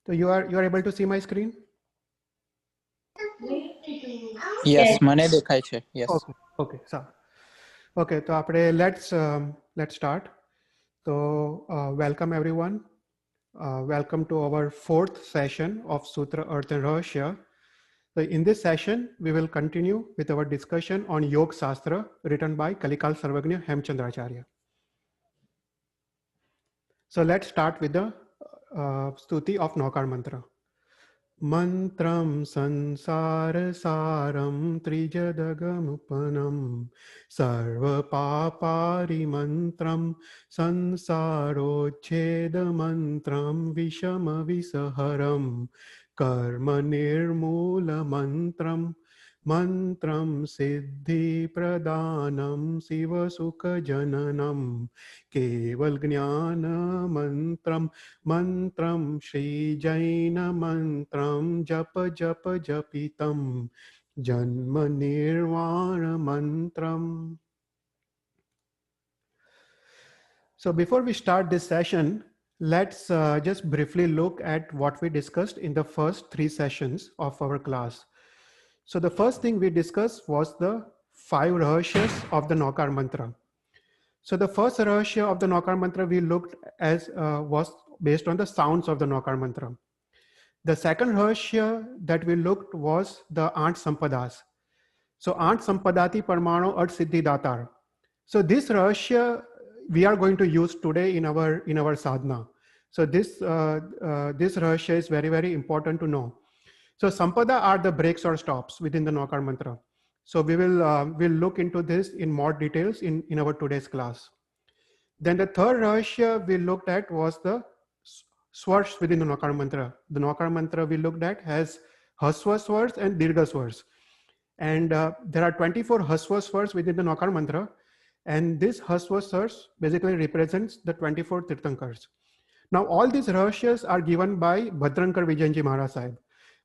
So you are able to see my screen? Yes, Yes. મને દેખાય છે. Yes. Okay. So તો આપણે let's start. So welcome everyone. Welcome to our fourth session of Sutra Arth and Rahasya. So in this session, we will continue with our discussion on Yoga Shastra written by Kalikal Sarvagnya Hemchandracharya. So let's start with the stuti of Naukar mantra. Mantram sansara saram trijadagamupanam sarva papari mantram sansarocheda mantram vishama visaharam karma nirmula mantram mantram siddhi pradanam siva sukha jananam keval jnana mantram mantram Shri Jaina mantram japa japa japitam janma nirvana mantram. So before we start this session, let's just briefly look at what we discussed in the first 3 sessions of our class. So the first thing we discussed was the 5 rahashyas of the Naukar mantra. So the first rahasya of the Naukar mantra we looked as was based on the sounds of the Naukar mantra. The second rahasya that we looked was the Ant Sampadas. So Ant Sampadati Parmano Art Siddhi Datar. So this rahasya we are going to use today in our sadhana. So this rahasya is very, very important to know. So Sampada are the breaks or stops within the Naukar mantra. So we will we'll look into this in more details in our today's class. Then the third rahasya we looked at was the swars within the Naukar mantra. The Naukar mantra we looked at has Haswa swars and Dirgha swars. And there are 24 Haswa swars within the Naukar mantra. And this Haswa swars basically represents the 24 Tirthankars. Now all these rahashyas are given by Bhadrankar Vijayanji Maharaj Sahib.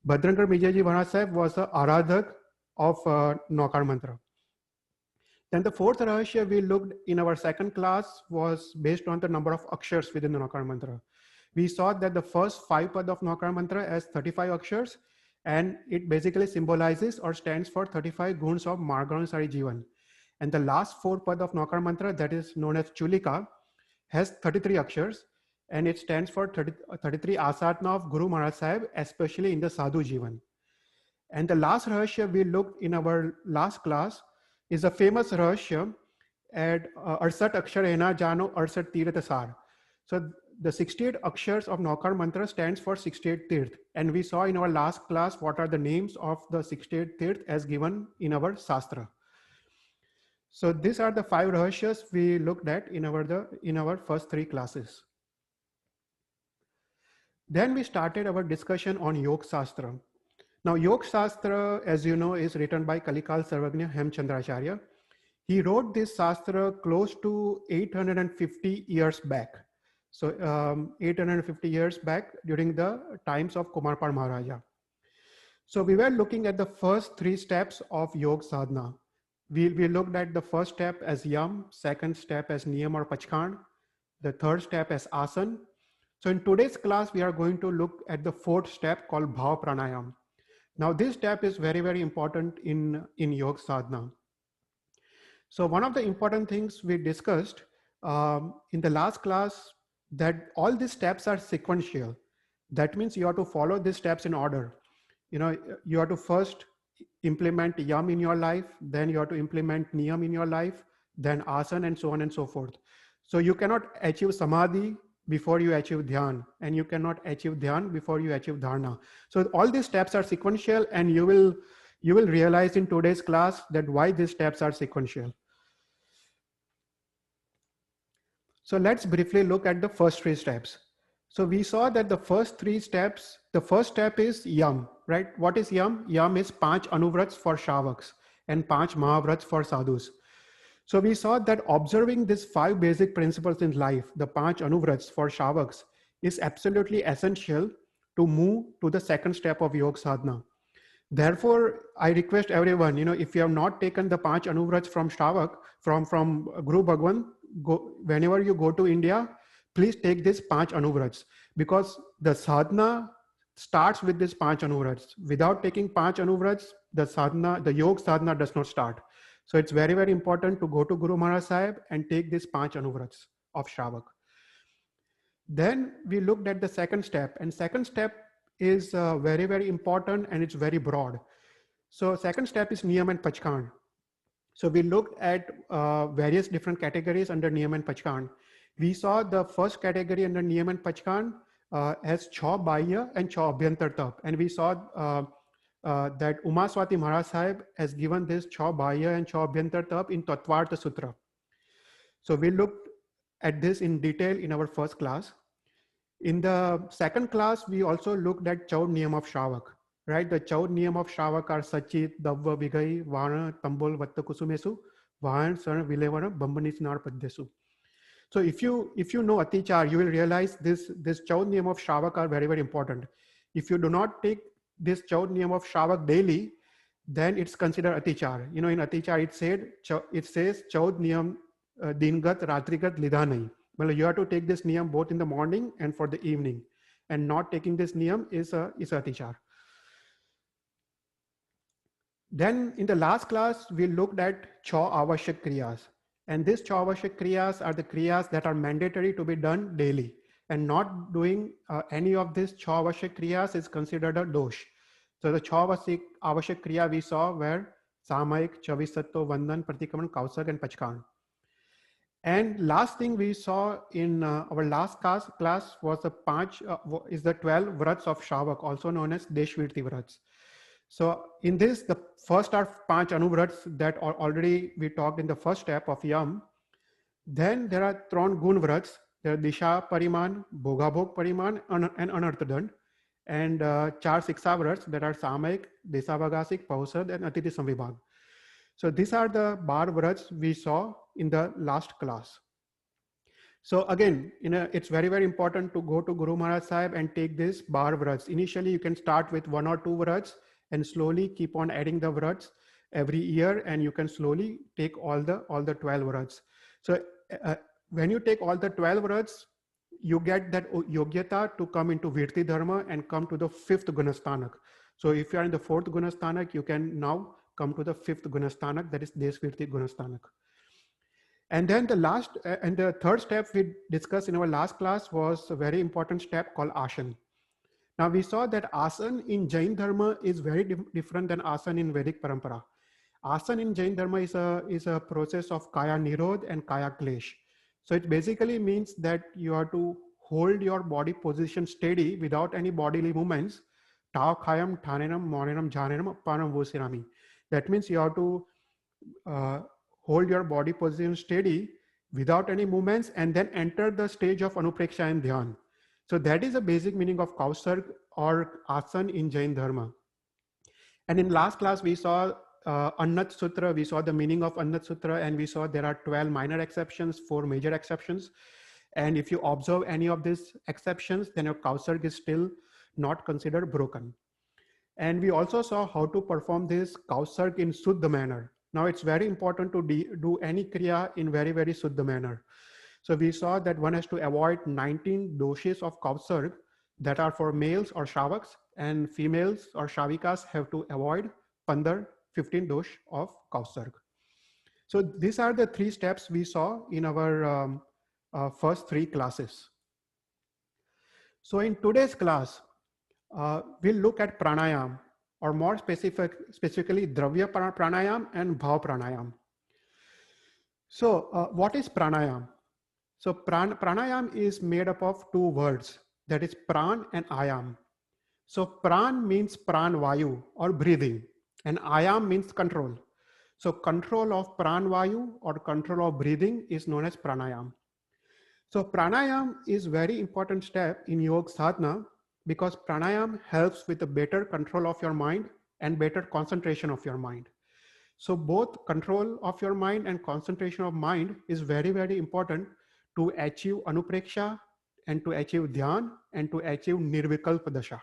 Bhadrankar Vijayanji Maharaj Sahib was the Aradhak of Naukar mantra. Then the fourth rahasya we looked in our second class was based on the number of akshars within the Naukar mantra. We saw that the first 5 pad of Naukar mantra has 35 akshars, and it basically symbolizes or stands for 35 guns of Margansari Jivan. And the last 4 pad of Naukar mantra, that is known as Chulika, has 33 akshars, and it stands for 33 asatna of Guru Maharaj Sahib, especially in the Sadhu Jivan. And the last rahasya we looked in our last class is a famous rahasya at Arsat Akshar Ena Jano Arsat Tirth Sar. So the 68 akshars of Naukar mantra stands for 68 tirth. And we saw in our last class what are the names of the 68 tirth as given in our Shastra. So these are the 5 rahashyas we looked at in our first 3 classes. Then we started our discussion on Yoga Shastra. Now, Yoga Shastra, as you know, is written by Kalikal Sarvagnya Hemchandracharya. He wrote this Shastra close to 850 years back. So 850 years back during the times of Kumarpal Maharaja. So we were looking at the first 3 steps of Yoga Sadhana. We looked at the first step as Yam, second step as Niyam or Pachkan, the third step as Asan. So in today's class, we are going to look at the 4th step called Bhav Pranayam. Now this step is very, very important in Yoga Sadhana. So one of the important things we discussed in the last class, that all these steps are sequential. That means you have to follow these steps in order. You know, you have to first implement Yam in your life, then you have to implement Niyam in your life, then Asan, and so on and so forth. So you cannot achieve Samadhi before you achieve Dhyan, and you cannot achieve Dhyan before you achieve Dharana. So all these steps are sequential, and you will realize in today's class that why these steps are sequential. So let's briefly look at the first 3 steps. So we saw that the first 3 steps, the first step is Yam, right? What is Yam? Yam is 5 Anuvrats for Shavaks and 5 Mahavrats for Sadhus. So we saw that observing these 5 basic principles in life, the 5 Anuvrats for Shavaks, is absolutely essential to move to the second step of Yoga Sadhana. Therefore, I request everyone, if you have not taken the 5 Anuvrats from Shavak, from Guru Bhagwan, whenever you go to India, please take this 5 Anuvrats, because the sadhana starts with this Panch Anuvrats. Without taking Panch Anuvrats, the sadhana, the Yog sadhana does not start. So it's very, very important to go to Guru Maharaj Sahib and take this Panch Anuvrats of Shravak. Then we looked at the second step, and second step is very, very important, and it's very broad. So second step is Niyam and Pachkan. So we looked at various different categories under Niyam and Pachkan. We saw the first category under Niyam and Pachkan as Chau Bahya and Chau Abhyantar Tap. And we saw that Uma Swati Maharaj Sahib has given this Chau Bahya and Chau Abhyantar Tap in Tattvartha Sutra. So we looked at this in detail in our first class. In the second class, we also looked at Chau Niyam of Shravak. Right, the Chau Niyam of Shravak are Sachit, Davva, Vigai, Vana, Tambol, Vatta Kusumesu, Vahan, Sarna, Vilevana, Bambanisnar Paddesu. So if you know Atichar, you will realize this Chau Niyam of Shravak are very, very important. If you do not take this Chau Niyam of Shravak daily, then it's considered Atichar. You know, in Atichar it says Chau Niyam Dingat, Ratrigat, Lidha Nahi. Well, you have to take this Niyam both in the morning and for the evening. And not taking this Niyam is Atichar. Then in the last class, we looked at Chau Avashyak Kriyas. And these Chau Avashyak Kriyas are the Kriyas that are mandatory to be done daily. And not doing any of these Chau Avashyak Kriyas is considered a dosh. So the Chau Avashyak Kriya we saw were Samaik, Chavisatto, Vandan, Pratikaman, Kausag, and Pachkan. And last thing we saw in our last class was the 12 Vrats of Shravak, also known as Deshvirti Vrats. So in this, the first are Panch Anuvrats that already we talked in the first step of Yam. Then there are Tron Gun Vrats, there are Disha Pariman, Bhogabhog Pariman, and Anarthadan. And Char Siksa Vrats that are Samaik, Desavagasik, Pausad, and Atiti Samvibhag. So these are the Bar Vrats we saw in the last class. So again, it's very, very important to go to Guru Maharaj Sahib and take this Bar Vrats. Initially, you can start with 1 or 2 Vrats, and slowly keep on adding the Vrats every year, and you can slowly take all the 12 Vrats. So when you take all the 12 Vrats, you get that Yogyata to come into Virti Dharma and come to the 5th Gunastanak. So if you are in the 4th Gunastanak, you can now come to the 5th Gunastanak, that is Desvirti Gunastanak. And then the last and the third step we discussed in our last class was a very important step called Ashan. Now we saw that Asan in Jain Dharma is very different than Asan in Vedic Parampara. Asan in Jain Dharma is a process of Kaya Nirod and Kaya Klesh. So it basically means that you have to hold your body position steady without any bodily movements. Tao Khayam, Thanenam, Monenam, Janenam, Appanam, Vosirami. That means you have to hold your body position steady without any movements and then enter the stage of Anupreksha and Dhyan. So that is the basic meaning of Kausarg or Asan in Jain Dharma. And in last class, we saw Annat Sutra, we saw the meaning of Annat Sutra, and we saw there are 12 minor exceptions, 4 major exceptions. And if you observe any of these exceptions, then your Kausarg is still not considered broken. And we also saw how to perform this Kausarg in Suddha manner. Now it's very important to do any Kriya in very, very Suddha manner. So we saw that one has to avoid 19 doshis of Kausarg that are for males or Shravaks, and females or Shravikas have to avoid 15 dosh of Kausarg. So these are the 3 steps we saw in our first 3 classes. So in today's class, we'll look at pranayam, or more specifically Dravya pranayam and Bhav pranayam. So what is pranayam? So pranayam is made up of 2 words, that is pran and ayam. So pran means pran vayu or breathing, and ayam means control. So control of pran vayu or control of breathing is known as pranayam. So pranayam is very important step in yoga sadhana because pranayam helps with a better control of your mind and better concentration of your mind. So both control of your mind and concentration of mind is very, very important to achieve anupreksha and to achieve dhyan and to achieve nirvikalpa dasha.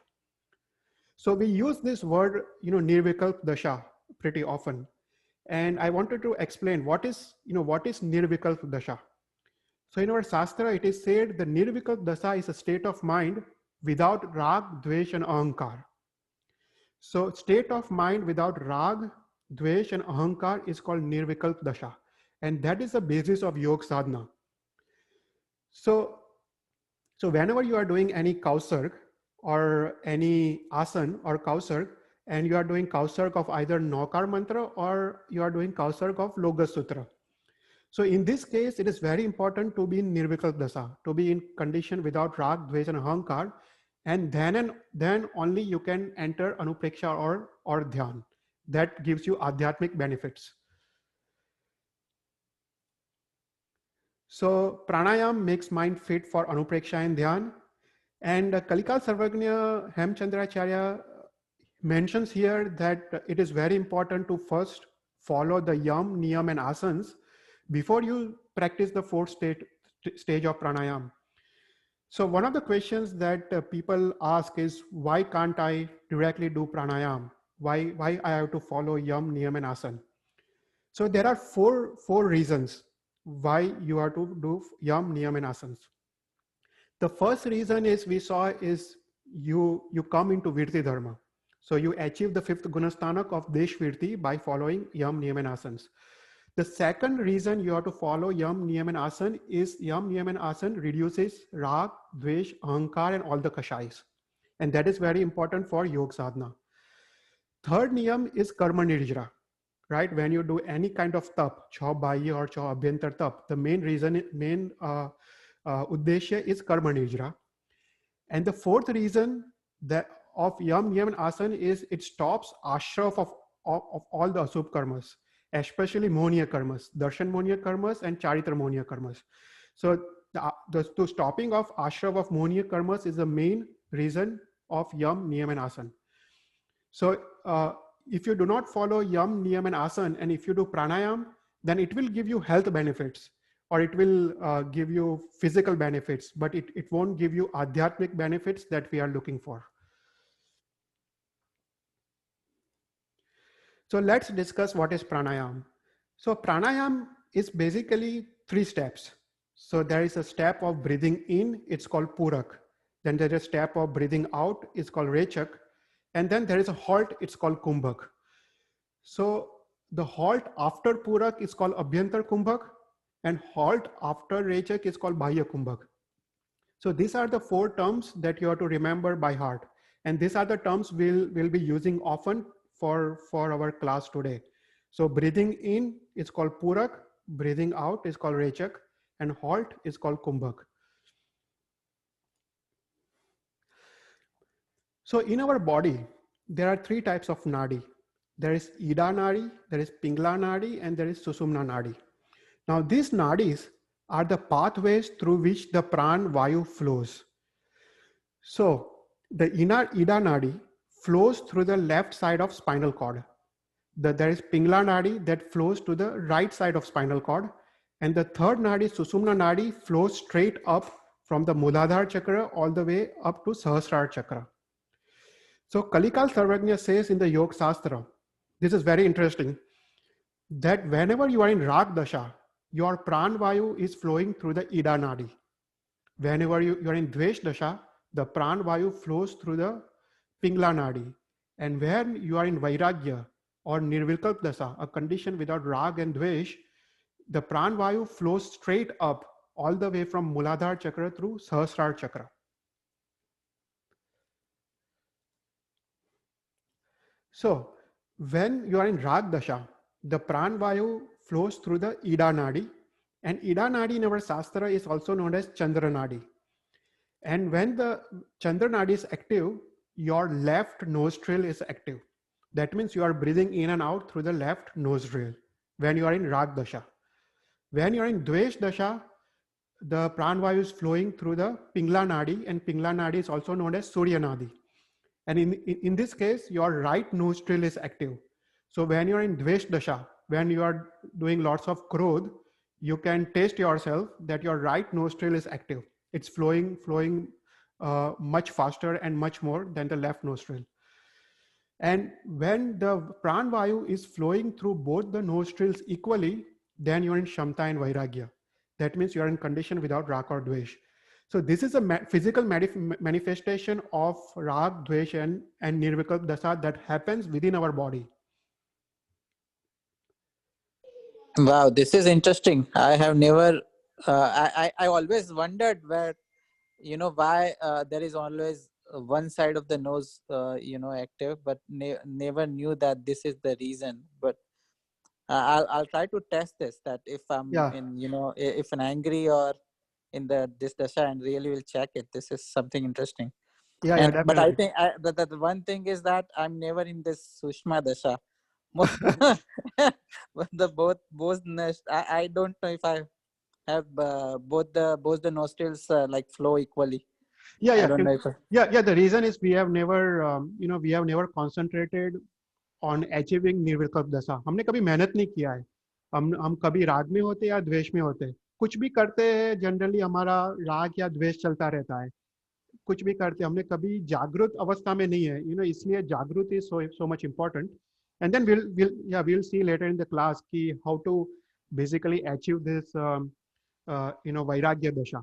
So we use this word, nirvikalpa dasha pretty often. And I wanted to explain what is nirvikalpa dasha. So in our Shastra, it is said the nirvikalpa dasha is a state of mind without rag, dvesh, and ahankar. So state of mind without rag, dvesh, and ahankar is called nirvikalp dasha. And that is the basis of yoga sadhana. So whenever you are doing any kausarg or any asan or kausarg, and you are doing kausarg of either Naukar mantra or you are doing kausarg of Loga Sutra. So in this case, it is very important to be in nirvikalp dasa, to be in condition without rag, dvesh, and ahankar, and then only you can enter anupreksha or dhyan. That gives you adhyatmic benefits. So pranayam makes mind fit for anupreksha and dhyan. And Kalikal Sarvagnya Hemchandracharya mentions here that it is very important to first follow the yam, niyam, and asanas before you practice the fourth stage of pranayam. So one of the questions that people ask is, why can't I directly do pranayam? Why I have to follow yam, niyam, and asana? So there are four reasons why you have to do yam, niyam, and asanas. The first reason is we saw is you come into Virti Dharma. So you achieve the fifth Gunastanak of Desh Virti by following Yam, Niyam, and Asanas. The second reason you have to follow Yam, Niyam, and Asan is Yam, Niyam, and Asan reduces Rag, Dvesh, Ahankar, and all the Kashais. And that is very important for Yoga Sadhana. Third Niyam is Karma Nirjara, right? When you do any kind of tap, Chau Bahya or Chau Abhyantar tap, the main uddeshya is karma nirjara. And the fourth reason that of yam, niyam, and asana is it stops ashraf of all the asubh karmas, especially monia karmas, darshan monia karmas and charitra monia karmas. So the stopping of ashraf of monia karmas is the main reason of yam, niyam, and asana. So if you do not follow yam, niyam, and asana, and if you do pranayam, then it will give you health benefits, or it will give you physical benefits, but it won't give you adhyatmic benefits that we are looking for. So let's discuss what is pranayam. So pranayam is basically 3 steps. So there is a step of breathing in, it's called purak. Then there is a step of breathing out, it's called rechak. And then there is a halt, it's called kumbhak. So the halt after purak is called abhyantar kumbhak, and halt after rechak is called bahya kumbhak. So these are the 4 terms that you have to remember by heart. And these are the terms we'll be using often for our class today. So breathing in is called purak, breathing out is called rechak, and halt is called kumbhak. So in our body, there are 3 types of nadi. There is Ida nadi, there is Pingla nadi, and there is Susumna nadi. Now these nadis are the pathways through which the pran vayu flows. So the Ida nadi flows through the left side of spinal cord. There is Pingla nadi that flows to the right side of spinal cord. And the third nadi, Susumna nadi, flows straight up from the Muladhara chakra all the way up to Sahasrara chakra. So Kalikal Sarvagnya says in the Yoga Shastra, this is very interesting, that whenever you are in Rag Dasha, your pran vayu is flowing through the Ida nadi. Whenever you are in Dvesh Dasha, the pran vayu flows through the Pingla nadi. And when you are in Vairagya or Nirvikalp Dasha, a condition without Rag and Dvesh, the pran vayu flows straight up all the way from Muladhara chakra through Sahasrara chakra. So when you are in Rag Dasha, the pran vayu flows through the Ida nadi, and Ida nadi in our Shastra is also known as Chandra nadi. And when the Chandra nadi is active, your left nostril is active. That means you are breathing in and out through the left nostril when you are in Rag Dasha. When you are in Dvesh Dasha, the pran vayu is flowing through the Pingla nadi, and Pingla nadi is also known as Surya nadi. And in this case, your right nostril is active. So when you're in Dvesh Dasha, when you are doing lots of krodh, you can taste yourself that your right nostril is active. It's flowing much faster and much more than the left nostril. And when the pran vayu is flowing through both the nostrils equally, then you're in Shamta and Vairagya. That means you're in condition without Rag or Dvesh. So this is a physical manifestation of Rag, Dvesh and Nirvikalp Dasa that happens within our body. Wow, this is interesting. I have never. I always wondered where, why there is always one side of the nose active, but never knew that this is the reason. But I'll try to test this, that if I'm Yeah, in, if I'm angry or in this dasha, and really will check it. This is something interesting. yeah, And but I definitely. think the one thing is that I'm never in this Sushma dasha. But the both nest, I don't know if I have both the nostrils like flow equally. Yeah, I yeah, don't know if yeah. The reason is we have never, we have never concentrated on achieving निर्विकल्प दशा. हमने कभी मेहनत नहीं किया है. हम कभी राग में होते या द्वेष में होते. कुछ भी करते हैं जनरली हमारा राग या द्वेष चलता रहता है. कुछ भी करते हमने कभी जागृत अवस्था में नहीं है, इसलिए जागृत is so much important. And then we'll see later in the class ki how to basically achieve this vairagya dasha.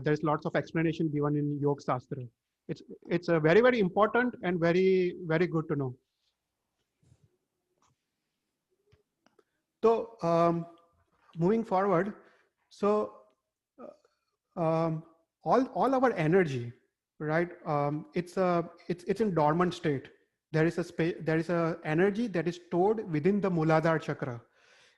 There's lots of explanation given in Yoga Shastra. It's a very, very important and very, very good to know. So moving forward, so all our energy, right? It's in dormant state. There is a energy that is stored within the Muladhara chakra,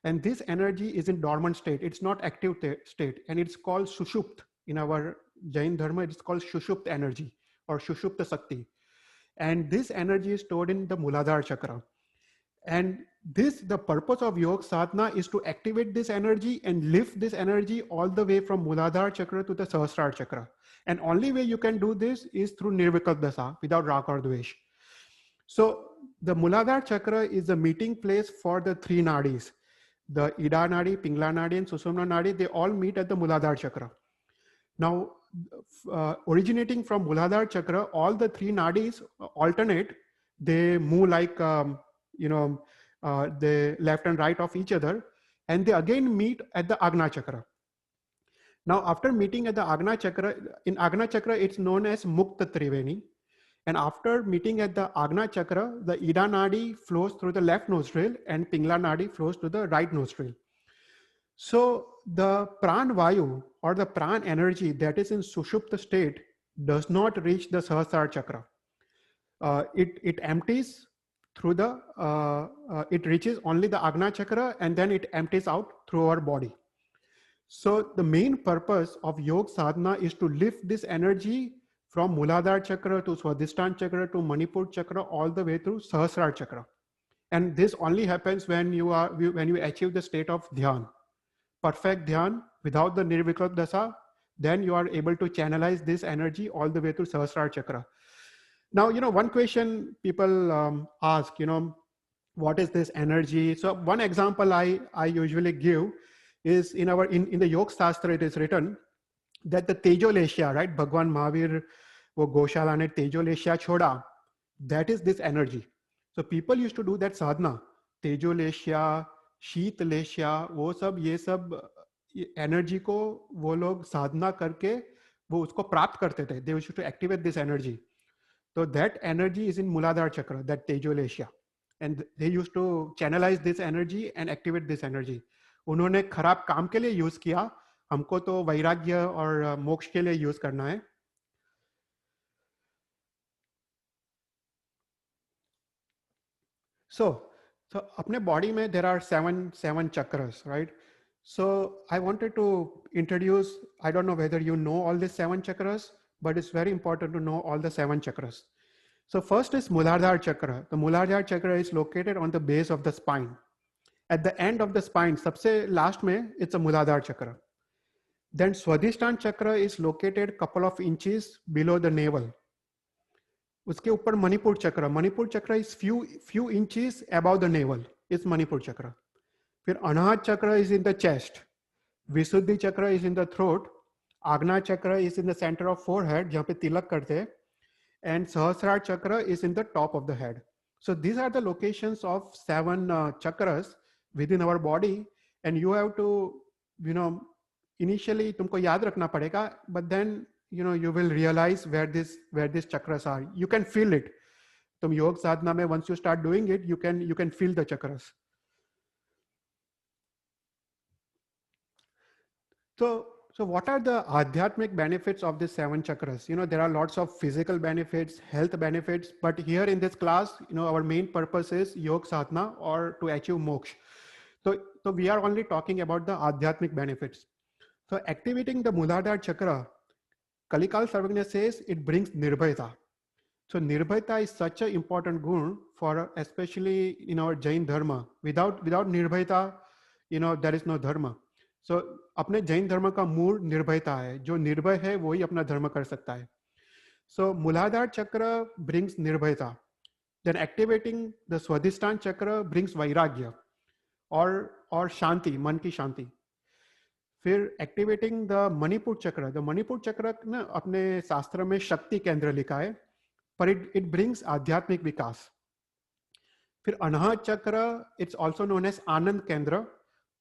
and this energy is in dormant state. It's not active state, and it's called Sushupt. In our Jain Dharma, it's called Sushupt energy or Sushupta Sakti, and this energy is stored in the Muladhara chakra. And the purpose of yoga sadhana is to activate this energy and lift this energy all the way from Muladhara chakra to the Sahasrara chakra. And only way you can do this is through Nirvikalp Dasa, without Rag or Dvesh. So the Muladhara chakra is the meeting place for the three nadis. The Ida Nadi, Pingla Nadi and Sushumna Nadi, they all meet at the Muladhara chakra. Now, originating from Muladhara chakra, all the three nadis alternate. They move like, the left and right of each other, and they again meet at the Agna chakra. Now, after meeting at the Agna chakra, in Agna chakra, it's known as Mukta Triveni. And after meeting at the Agna chakra, the Ida Nadi flows through the left nostril and Pingla Nadi flows to the right nostril. So the Pran Vayu or the Pran energy that is in Sushupta state does not reach the Sahasrara chakra. It empties through it reaches only the Agna chakra and then it empties out through our body. So the main purpose of yoga sadhana is to lift this energy from Muladhara chakra to Swadhisthana chakra to Manipur chakra all the way through Sahasrara chakra. And this only happens when you achieve the state of dhyan. Perfect dhyan without the Nirvikalp Dasa, then you are able to channelize this energy all the way through Sahasrara chakra. Now, one question people ask, what is this energy? So one example I usually give is in the Yoga Shastra, it is written that the Tejolesha, right? Bhagwan Mahavir, wo Goshala ne Tejolesha choda, that is this energy. So people used to do that sadhana, Tejolesha, शीतलेश्या, वो सब ये सब energy को वो लोग साधना करके वो उसको प्राप्त करते थे. They used to activate this energy. So that energy is in Muladhara chakra, that Tejolesha. And they used to channelize this energy and activate this energy. उन्होंने खराब काम के लिए यूज किया, हमको तो वैराग्य और मोक्ष के लिए यूज करना है. So अपने body में there are seven chakras, right? So I wanted to introduce, I don't know whether you know all these 7 chakras, but it's very important to know all the 7 chakras. So first is Muladhara chakra. The Muladhara chakra is located on the base of the spine. At the end of the spine, सबसे last में, it's a Muladhara chakra. Then Swadhisthana chakra is located couple of inches below the navel. उसके ऊपर मणिपुर चक्र is few inches above the navel, is Manipur चक्र. फिर अनाहत चक्र is in the chest, विशुद्धि चक्र is in the throat, आग्ना चक्र is in the center of forehead जहाँ पे तिलक करते हैं, and सहस्रार chakra is in the top of the head. So these are the locations of 7 chakras within our body, and you have to initially तुमको याद रखना पड़ेगा, but then you will realize where these chakras are. You can feel it. तुम योग साधना में once you start doing it, you can feel the chakras. So what are the adhyatmic benefits of these 7 chakras? There are lots of physical benefits, health benefits, but here in this class, our main purpose is yoga sadhana or to achieve moksha. So we are only talking about the adhyatmic benefits. So activating the Muladhara chakra, Kalikal Sarvagnya says it brings nirbhayata. So nirbhayata is such an important gun for especially in our Jain dharma. Without nirbhayata, there is no dharma. So अपने जैन धर्म का मूल निर्भयता है. जो निर्भय है वही अपना धर्म कर सकता है. So Muladhara chakra brings nirbhayata. Then activating the Swadhisthana chakra brings vairagya or shanti, मन की शांति. फिर एक्टिवेटिंग द मणिपुर चक्र ना अपने शास्त्र में शक्ति केंद्र लिखा है, पर इट ब्रिंग्स आध्यात्मिक विकास. फिर अनाहत चक्र, इट्स ऑल्सो नोन एज आनंद केंद्र.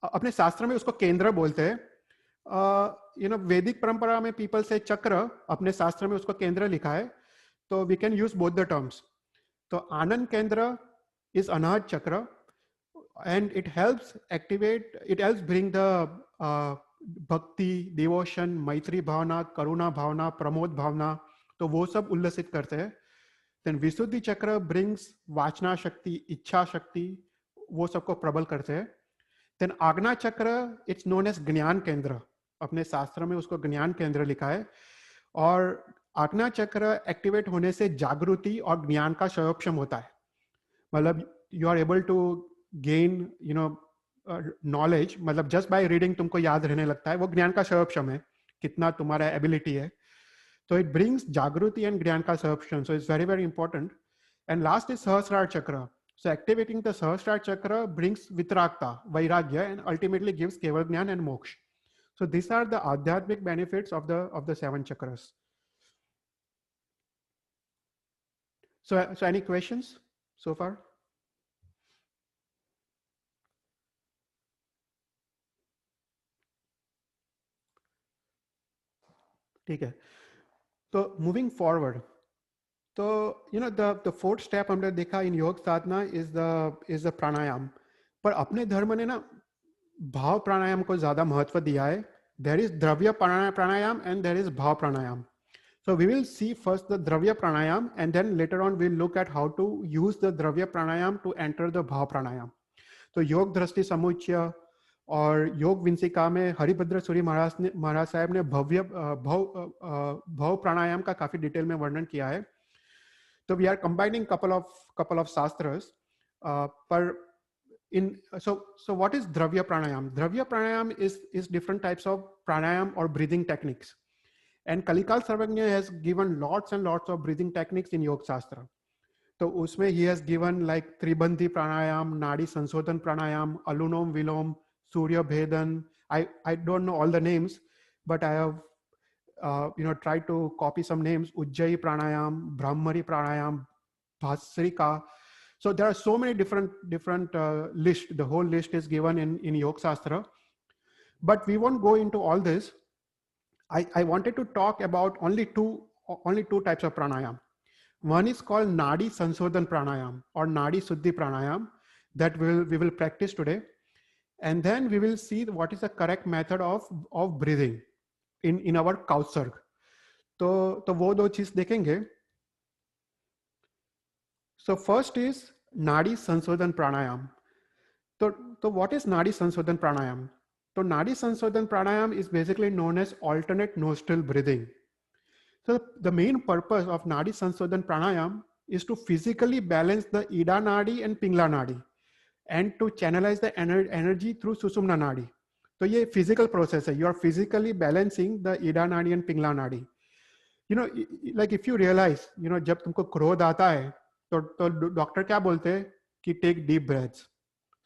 अपने शास्त्र में उसको केंद्र बोलते हैं. वैदिक परंपरा में पीपल से चक्र, अपने शास्त्र में उसको केंद्र लिखा है, तो we can use both the terms. तो आनंद केंद्र इज अनाहत चक्र and it helps bring the bhakti, devotion, maitri bhavana, karuna bhavana, pramod bhavana, तो वो सब उल्लसित करते हैं. Then विशुद्धि चक्र brings वाचना शक्ति, इच्छा शक्ति, वो सबको प्रबल करते हैं. Then आज्ञा चक्र, it's known as ज्ञान केंद्र. अपने शास्त्र में उसको ज्ञान केंद्र लिखा है. और आज्ञा चक्र एक्टिवेट होने से जागृति और ज्ञान का संयोक्षम होता है. मतलब you are able to gain knowledge, मतलब just by reading तुमको याद रहने लगता है. वो ज्ञान का संयोक्षम है, कितना तुम्हारा एबिलिटी है. So it brings jagruti and ज्ञान का संयोक्षम. So it's very, very important. And last is Sahasrara chakra. So activating the Sahasrara chakra brings vitaragta, vairagya, and ultimately gives keval jnana and moksha. So these are the adhyatmic benefits of the 7 chakras. So any questions so far? ठीक है. तो moving forward, तो the fourth step हमने देखा इन योग साधना is the प्राणायाम. पर अपने धर्म ने ना भाव प्राणायाम को ज्यादा महत्व दिया है. देयर इज द्रव्य प्राणायाम एंड देयर इज भाव प्राणायाम. So we will see first the Dravya Pranayam, and then later on we'll look at how to use the Dravya Pranayam to enter the Bhav Pranayam. तो योग दृष्टि समुच्चय और योग विंसिका में हरिभद्र सूरी महाराज साहब ने भव प्राणायाम का काफी डिटेल में वर्णन किया है. तो we are combining couple of शास्त्रस. पर so what is Dravya Pranayam? Dravya Pranayam is different types of pranayam or breathing techniques. And Kalikal Sarvagnya has given lots and lots of breathing techniques in Yoga Shastra. So usme he has given like Tribandhi Pranayam, Nadi Sansodhan Pranayam, Alulom Vilom, Surya Bhedan. I don't know all the names, but I have tried to copy some names. Ujjayi Pranayam, Brahmari Pranayam, Bhasrika. So there are so many different lists. The whole list is given in Yoga Shastra. But we won't go into all this. I wanted to talk about only two types of pranayam. One is called Nadi Sansodhan Pranayam or Nadi Suddhi Pranayam that we will practice today. And then we will see what is the correct method of breathing in our Kautsarg. तो वो दो चीज देखेंगे. So first is Nadi Sansodhan Pranayam. So what is Nadi Sansodhan Pranayam? So Nadi Sansodhan Pranayam is basically known as alternate nostril breathing. So the main purpose of Nadi Sansodhan Pranayam is to physically balance the Ida Nadi and Pingla Nadi and to channelize the energy through Susumna Nadi. So ये physical process है. You are physically balancing the Ida Nadi and Pingla Nadi. Like if you realize, जब तुमको क्रोध आता है तो doctor क्या बोलते हैं कि take deep breaths.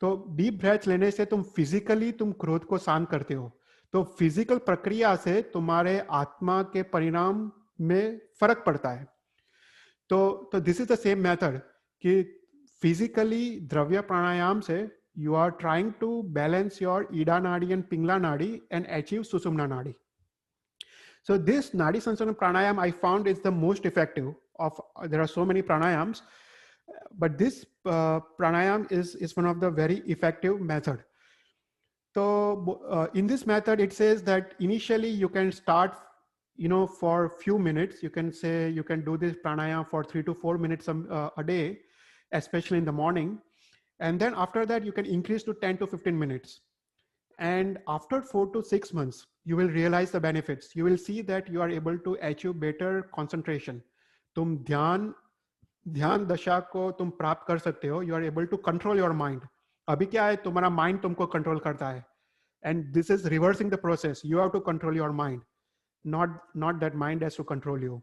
तो डीप ब्रेथ लेने से तुम फिजिकली क्रोध को शांत करते हो. तो फिजिकल प्रक्रिया से तुम्हारे आत्मा के परिणाम में फर्क पड़ता है. तो this is the same method कि फिजिकली द्रव्य प्राणायाम से you are trying to balance your Ida Nadi and Pingla Nadi and achieve Susumna Nadi. So this Nadi Sansadan Pranayam I found is the most effective of, there are so many pranayams, but this pranayam is one of the very effective method. So in this method, it says that initially you can start, for few minutes. You can say you can do this pranayam for 3 to 4 minutes a day, especially in the morning. And then after that, you can increase to 10 to 15 minutes. And after 4 to 6 months, you will realize the benefits. You will see that you are able to achieve better concentration. तुम ध्यान दशा को तुम प्राप्त कर सकते हो. You are able to control your mind. अभी क्या है, तुम्हारा mind तुमको control करता है. And this is reversing the process. You have to control your mind, not that mind has to control you.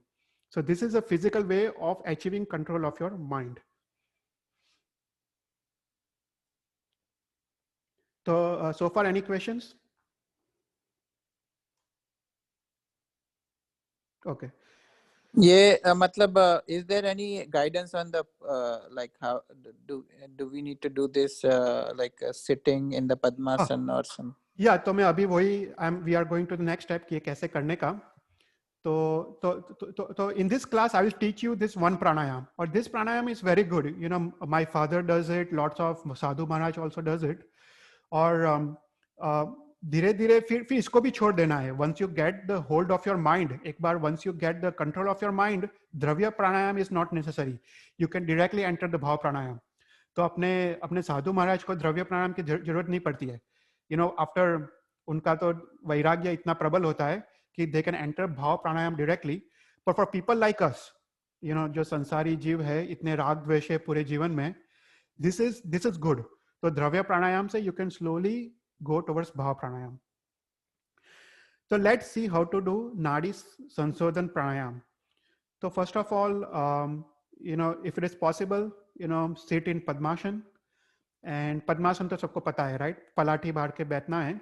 So this is a physical way of achieving control of your mind. So far, any questions? Okay. Yeah, matlab, is there any guidance on the like how do we need to do this like sitting in the Padmasana or some? Yeah, तो मैं अभी वही we are going to the next step कि ये कैसे करने का. So in this class I will teach you this one pranayam, or this pranayam is very good. My father does it, lots of Sadhu Maharaj also does it. और धीरे धीरे फिर इसको भी छोड़ देना है. Once you get the hold of your mind, एक बार once you get the control of your mind, द्रव्य प्राणायाम is not necessary. You can directly enter the भाव प्राणायाम. तो अपने साधु महाराज को द्रव्य प्राणायाम की जरूरत नहीं पड़ती है. आफ्टर उनका तो वैराग्य इतना प्रबल होता है कि they can enter भाव प्राणायाम directly. But for people like us, जो संसारी जीव है, इतने राग द्वेष है पूरे जीवन में, this is good. तो द्रव्य प्राणायाम से you can slowly go towards bhava pranayam. So let's see how to do Nadi Sansodhan pranayam. So first of all, if it is possible, sit in Padmasana. And Padmasana तो सबको पता है, right? पलाठी बाढ़ के बैठना है.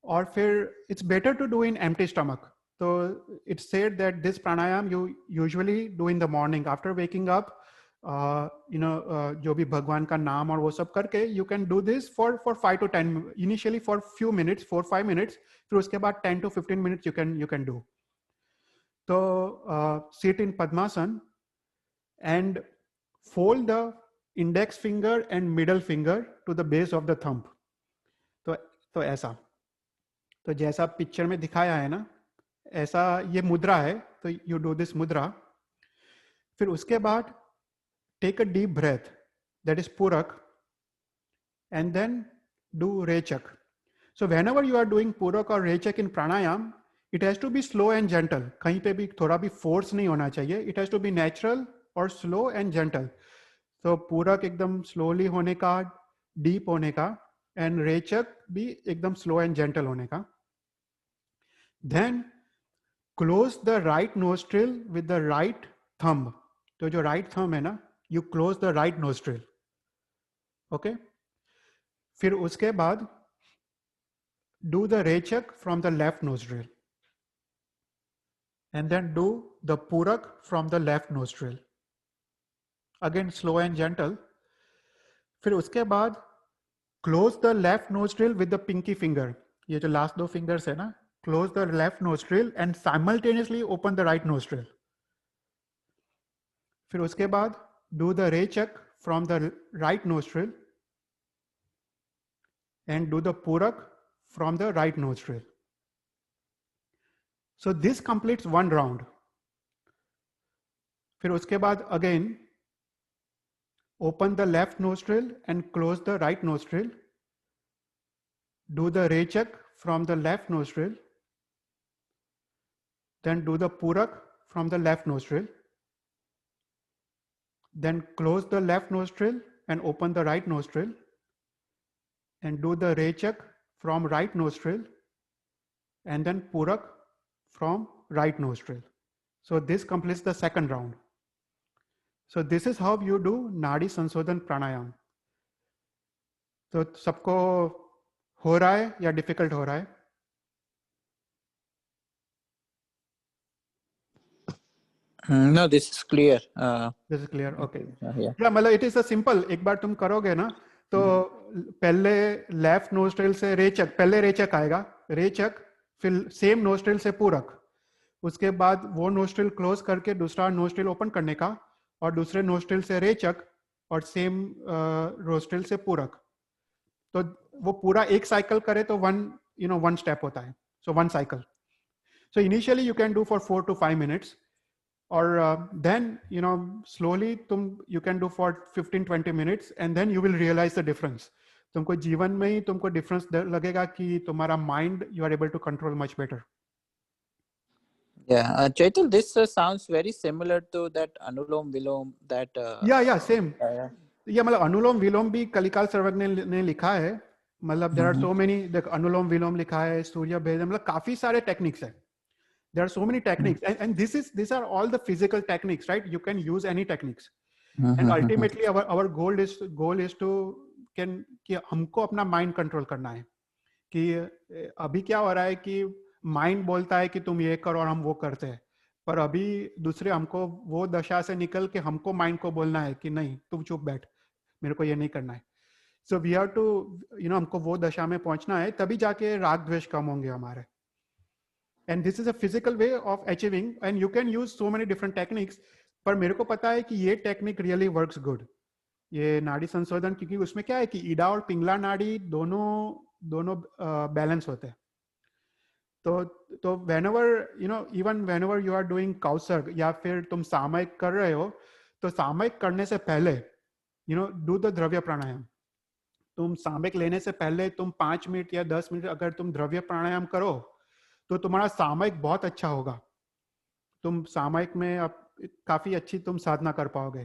और फिर it's better to do in empty stomach. So it's said that this pranayam you usually do in the morning after waking up. जो भी भगवान का नाम और वो सब करके you can do this for 5 to 10, initially for few minutes, 4-5 minutes. फिर उसके बाद 10 to 15 minutes you can do. So sit in Padmasana and fold the index finger and middle finger to the base of the thumb. तो ऐसा, तो जैसा picture में दिखाया है ना, ऐसा ये मुद्रा है. तो you do this mudra. फिर उसके बाद take a deep breath, that is Purak, and then do Rechak. So whenever you are doing Purak or Rechak in pranayam, it has to be slow and gentle. कहीं पे भी थोड़ा भी force नहीं होना चाहिए. It has to be natural or slow and gentle. So Purak एकदम slowly होने का, deep होने का, and Rechak भी एकदम slow and gentle होने का. Then close the right nostril with the right thumb. तो जो right thumb है ना, you close the right nostril. Okay. फिर उसके बाद do the Rechak from the left nostril. And then do the Purak from the left nostril. Again, slow and gentle. फिर उसके बाद close the left nostril with the pinky finger. ये जो last दो fingers है ना, close the left nostril and simultaneously open the right nostril. फिर उसके बाद do the Rechak from the right nostril and do the Purak from the right nostril. So this completes one round. फिर उसके बाद again open the left nostril and close the right nostril. Do the Rechak from the left nostril. Then do the Purak from the left nostril. Then close the left nostril and open the right nostril. And do the Rechak from right nostril. And then Purak from right nostril. So this completes the second round. So this is how you do Nadi Sansodhan Pranayam. तो सबको हो रहा है या difficult हो रहा है? No, this is clear. This is clear. Okay. Yeah. मतलब it is a simple. एक बार तुम करोगे ना, तो पहले लेफ्ट नोस्ट्रिल से रेचक, पहले रेचक आएगा, रेचक, फिर सेम नोस्ट्रिल से पूरक, उसके बाद वो नोस्ट्रिल क्लोज करके दूसरा नोस्ट्रिल ओपन करने का, और दूसरे नोस्ट्रिल से रेचक और सेम नोस्ट्रिल से पूरक। तो वो पूरा एक साइकिल करे तो वन स्टेप होता है, so one cycle. So initially you can do for 4 to 5 minutes, और देन स्लोली तुम you can do for 15-20 minutes, and then you will realize the difference. तुमको जीवन में ही तुमको डिफरेंस लगेगा कि तुम्हारा mind you are able to control much better. Yeah, Chaital, this sounds very similar to that Anulom Vilom that. या same. ये मतलब अनुलोम विलोम भी कलिकाल सर्वज्ञ ने लिखा है, मतलब देयर आर सो मेनी, देख अनुलोम विलोम लिखा है, सूर्य भेद, मतलब काफी सारे टेक्निक्स है, there are so many techniques, and this are all the physical techniques, right? You can use any techniques, and ultimately our goal is to can कि हमको अपना माइंड कंट्रोल करना है। कि अभी क्या हो रहा है कि माइंड बोलता है कि तुम ये करो और हम वो करते हैं, पर अभी दूसरे हमको वो दशा से निकल के हमको माइंड को बोलना है कि नहीं तुम चुप बैठ, मेरे को ये नहीं करना है। सो वी हैव टू हमको वो दशा में पहुंचना है, तभी जाके राग द्वेष कम होंगे हमारे। And this is a physical way of achieving, and you can use so many different techniques, पर मेरे को पता है कि ये टेक्निक रियली वर्क्स गुड, ये नाड़ी संशोधन, क्योंकि उसमें क्या है कि ईडा और पिंगला नाड़ी दोनों बैलेंस होते हैं। तो whenever even whenever you are doing कौसर्ग या फिर तुम सामयिक कर रहे हो, तो सामयिक करने से पहले डू द द्रव्य प्राणायाम। तुम सामयिक लेने से पहले तुम 5 मिनट या 10 मिनट अगर तुम द्रव्य प्राणायाम करो तो तुम्हारा सामयिक बहुत अच्छा होगा, तुम सामयिक में अब काफी अच्छी तुम साधना कर पाओगे।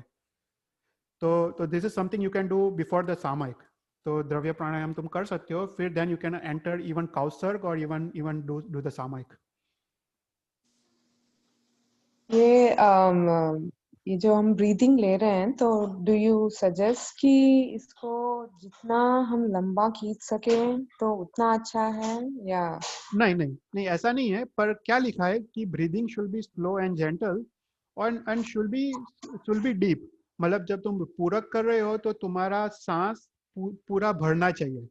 तो this is something you can do before the samayik. तो द्रव्य प्राणायाम तुम कर सकते हो, फिर then you can enter even kausarg और इवन डू द सामयिक। ये जो हम ब्रीदिंग ले रहे हैं, तो डू यू सजेस्ट कि इसको जितना हम लंबा खींच सके तो उतना अच्छा है, या? नहीं ऐसा नहीं है, पर क्या लिखा है कि breathing should be slow and gentle and should be deep. मतलब जब तुम पूरक कर रहे हो तो तुम्हारा सांस पूरा भरना चाहिए।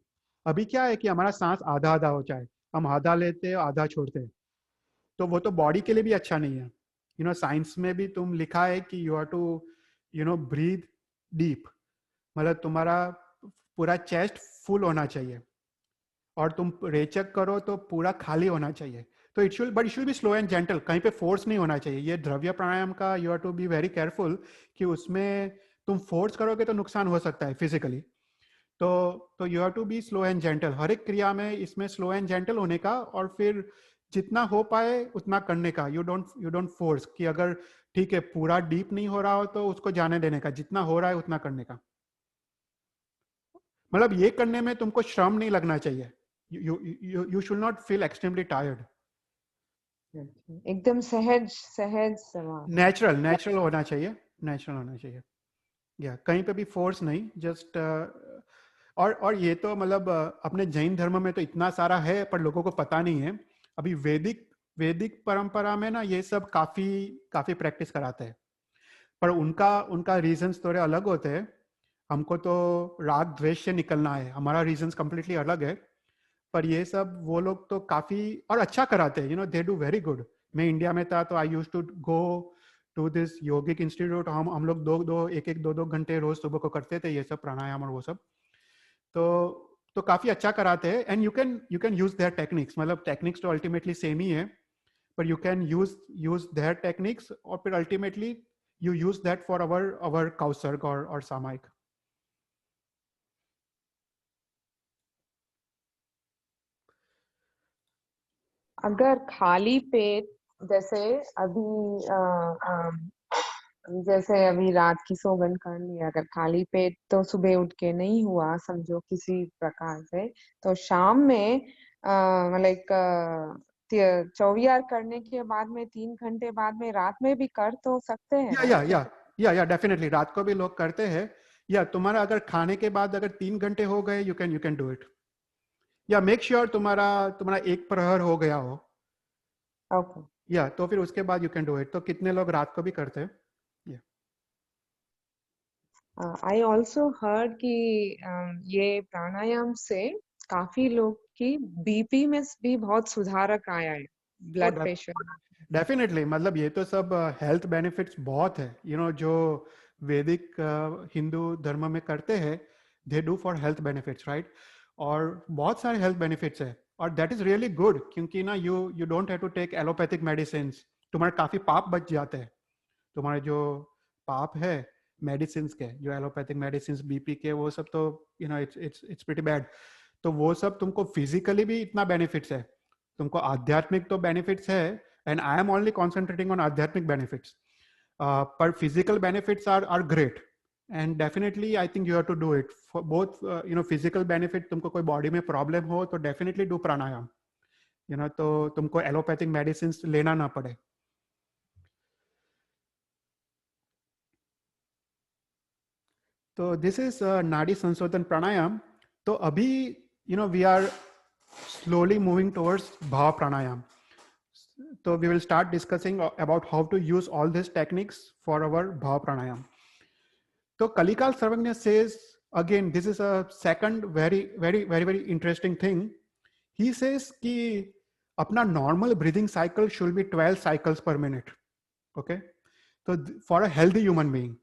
अभी क्या है कि हमारा सांस आधा आधा हो जाए, हम आधा लेते हैं आधा छोड़ते हैं, तो वो तो बॉडी के लिए भी अच्छा नहीं है। साइंस में भी तुम लिखा है कि you have to breathe deep, मतलब तुम्हारा पूरा चेस्ट फुल होना चाहिए, और तुम रेचक करो तो पूरा खाली होना चाहिए। तो it should be slow and gentle, कहीं पे फोर्स नहीं होना चाहिए। ये द्रव्य प्राणायाम का you have to be very careful कि उसमें तुम फोर्स करोगे तो नुकसान हो सकता है फिजिकली। तो you have to be slow and gentle, हर एक क्रिया में इसमें स्लो एंड जेंटल होने का, और फिर जितना हो पाए उतना करने का। यू डोंट फोर्स कि अगर ठीक है पूरा डीप नहीं हो रहा हो तो उसको जाने देने का, जितना हो रहा है उतना करने का। मतलब ये करने में तुमको श्रम नहीं लगना चाहिए, you should not feel extremely tired. एकदम सहज समा, नेचुरल होना चाहिए, या कहीं पे भी फोर्स नहीं, जस्ट और ये तो मतलब अपने जैन धर्म में तो इतना सारा है पर लोगों को पता नहीं है। अभी वैदिक परंपरा में ना ये सब काफी प्रैक्टिस कराते हैं, पर उनका रीजंस थोड़े अलग होते हैं। हमको तो राग द्वेष से निकलना है, हमारा रीजंस कंप्लीटली अलग है। पर ये सब वो लोग तो काफी और अच्छा कराते हैं, दे डू वेरी गुड। मैं इंडिया में था तो I used to go to this yogic institute, हम लोग दो घंटे रोज सुबह को करते थे ये सब प्राणायाम और वो सब। तो काफी अच्छा कराते हैं, and you can use their techniques, मतलब टेक्निक्स तो अल्टीमेटली सेम ही है, पर you can use their techniques, और फिर ultimately you use that for our kausarg और सामायिक। अगर खाली पेट, जैसे अभी जैसे अभी रात की सौगंध कर ली, अगर खाली पेट तो सुबह उठ के नहीं हुआ समझो किसी प्रकार से, तो शाम में मतलब 24 करने के बाद में 3 घंटे बाद में रात में भी कर तो सकते हैं, right? या डेफिनेटली रात को भी लोग करते हैं। या तुम्हारा अगर खाने के बाद अगर 3 घंटे हो गए, यू कैन डू इट। या मेक श्योर तुम्हारा एक प्रहर हो गया हो, ओके। या तो फिर उसके बाद यू कैन डू इट। तो कितने लोग रात को भी करते हैं। I also heard कि ये प्राणायाम से काफी लोग की बीपी में भी बहुत सुधारक आया है, ब्लड प्रेशर। डेफिनेटली, मतलब ये तो सब हेल्थ बेनिफिट्स बहुत है, जो वैदिक हिंदू धर्म में करते हैं, they do for health benefits, right. और बहुत सारे हेल्थ बेनिफिट्स है, और दैट इज रियली गुड, क्योंकि ना you you don't have to take allopathic medicine. तुम्हारे काफी पाप बच जाते हैं। तुम्हारे जो पाप है मेडिसिन के, जो एलोपैथिक मेडिसिन बीपी के, वो सब तो इट्स प्रीटी बैड। तो वो सब तुमको फिजिकली भी इतना बेनिफिट्स है, तुमको आध्यात्मिक तो बेनिफिट्स है, and I am only concentrating on आध्यात्मिक बेनिफिट्स, पर physical benefits are great, and definitely I think you have to do it for both. Physical benefit, तुमको कोई बॉडी में प्रॉब्लम हो तो डेफिनेटली डू प्राणायाम, तो तुमको एलोपैथिक मेडिसिन लेना ना पड़े। तो दिस इज नाड़ी संशोधन प्राणायाम। तो अभी we are slowly moving towards bhav pranayam. So we will start discussing about how to use all these techniques for our bhav pranayam. So Kalikal Sarvagnya says, again, this is a second very interesting thing. He says कि अपना normal breathing cycle should be 12 cycles per minute. Okay. So for a healthy human being,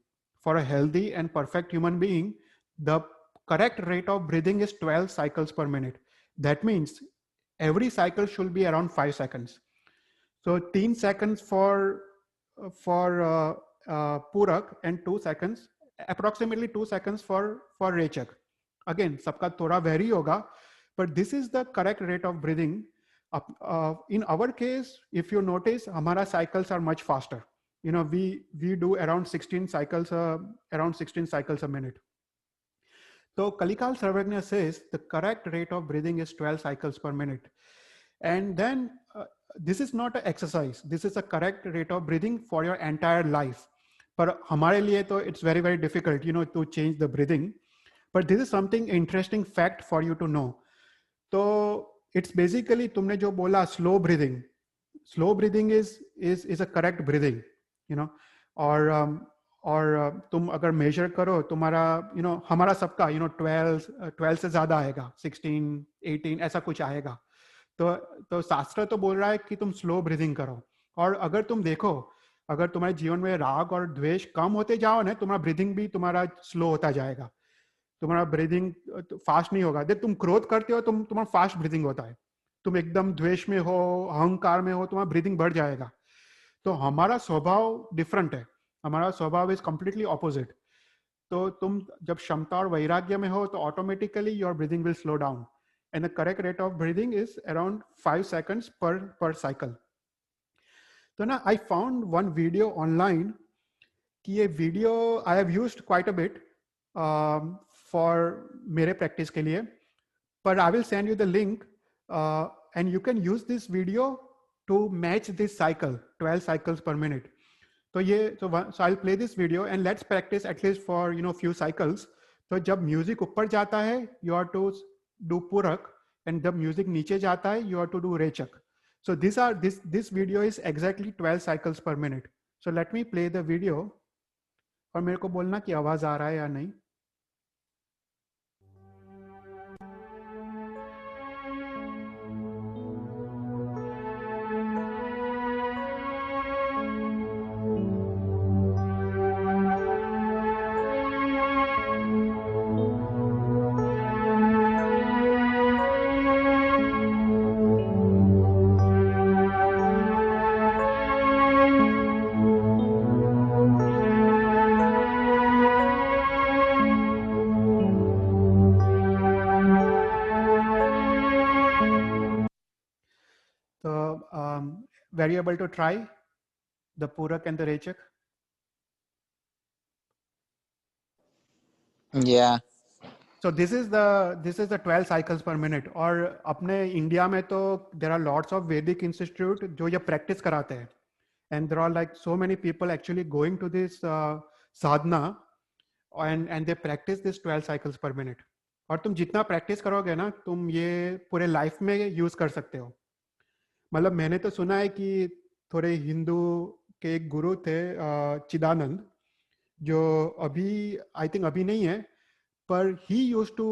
for a healthy and perfect human being, the correct rate of breathing is 12 cycles per minute. That means every cycle should be around 5 seconds. So 3 seconds for Purak, and 2 seconds, approximately 2 seconds for Rechak. Again, सबका थोड़ा vary होगा, but this is the correct rate of breathing. In our case, if you notice, हमारा cycles are much faster. We do around 16 cycles a minute. So Kalikal Sarvagnya says the correct rate of breathing is 12 cycles per minute. And then this is not an exercise. This is a correct rate of breathing for your entire life. But हमारे लिए तो it's very difficult, to change the breathing. But this is something interesting fact for you to know. So it's basically तुमने जो बोला slow breathing is a correct breathing, और तुम अगर major करो तुम्हारा हमारा सबका 12 से ज्यादा आएगा, 16 18 ऐसा कुछ आएगा। तो शास्त्र तो बोल रहा है कि तुम स्लो ब्रीदिंग करो। और अगर तुम देखो, अगर तुम्हारे जीवन में राग और द्वेष कम होते जाओ ना, तुम्हारा ब्रीदिंग भी तुम्हारा स्लो होता जाएगा, तुम्हारा ब्रीदिंग फास्ट नहीं होगा। देख, तुम क्रोध करते हो, तुम्हारा फास्ट ब्रीदिंग होता है। तुम एकदम द्वेष में हो, अहंकार में हो, तुम्हारा ब्रीदिंग बढ़ जाएगा। तो हमारा स्वभाव डिफरेंट है, हमारा स्वभाव इज कंप्लीटली ऑपोजिट। तो तुम जब क्षमता और वैराग्य में हो तो automatically your breathing will slow down, and the correct rate of breathing is around 5 seconds per cycle. So now I found one video online, कि ये video I have used quite a bit for मेरे practice के लिए, but I will send you the link and you can use this video to match this cycle, 12 cycles per minute. So I'll play this video and let's practice at least for few cycles. तो जब music ऊपर जाता है you have to do Purak, and जब music नीचे जाता है you have to do Rechak. So this video is exactly 12 cycles per minute. So let me play the video, और मेरे को बोलना कि आवाज आ रहा है या नहीं। Were you able to try the Purak and the Rechak? Yeah. So this is the 12 cycles per minute. और अपने इंडिया में तो there are lots of Vedic institute जो ये practice कराते हैं, and there are like so many people actually going to this sadhana and they practice this 12 cycles per minute. और तुम जितना प्रैक्टिस करोगे ना, तुम ये पूरे लाइफ में यूज कर सकते हो। मतलब मैंने तो सुना है कि थोड़े हिंदू के एक गुरु थे चिदानंद, जो अभी आई थिंक अभी नहीं है, पर he used to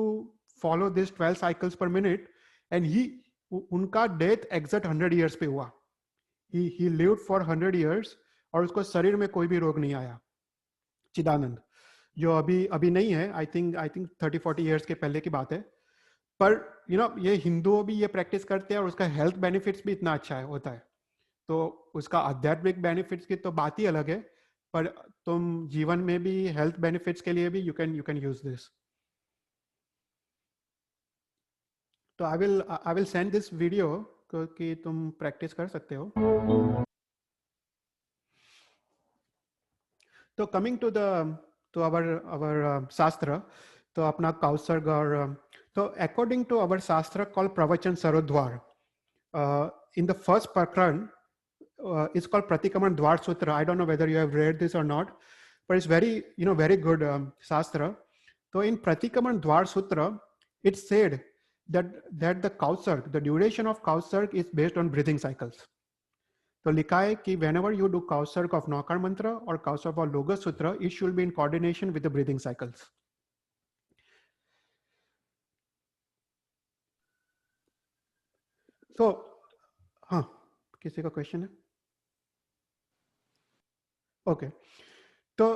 follow this 12 cycles per minute, and he उनका डेथ एग्जैक्ट 100 ईयर्स पे हुआ. ही लिव्ड फॉर 100 ईयर्स और उसको शरीर में कोई भी रोग नहीं आया. चिदानंद, जो अभी अभी नहीं है, आई थिंक 30-40 ईयर्स के पहले की बात है. पर ये हिंदुओं भी ये प्रैक्टिस करते हैं और उसका हेल्थ बेनिफिट्स भी इतना अच्छा है होता है. तो उसका आध्यात्मिक बेनिफिट्स की तो बात ही अलग है, पर तुम जीवन में भी हेल्थ बेनिफिट्स के लिए भी यू कैन यूज दिस. तो I will send this video कि तुम प्रैक्टिस कर सकते हो. तो कमिंग टू आवर शास्त्र, तो अपना काउसर्ग और तो अकॉर्डिंग टू आवर शास्त्र कॉल प्रवचन सरोद्वार, इन द फर्स्ट प्रकरण it's called Pratikraman Dwar Sutra. I don't know whether you have read this or not, but it's very good Shastra. So in Pratikraman Dwar Sutra, it's said that the Kausarg, the duration of Kausarg is based on breathing cycles. तो लिखा है कि whenever you do Kausarg of Naukar Mantra or Kausarg of Loga Sutra, it should be in coordination with the breathing cycles. So, हाँ, किसी का question है? Okay. So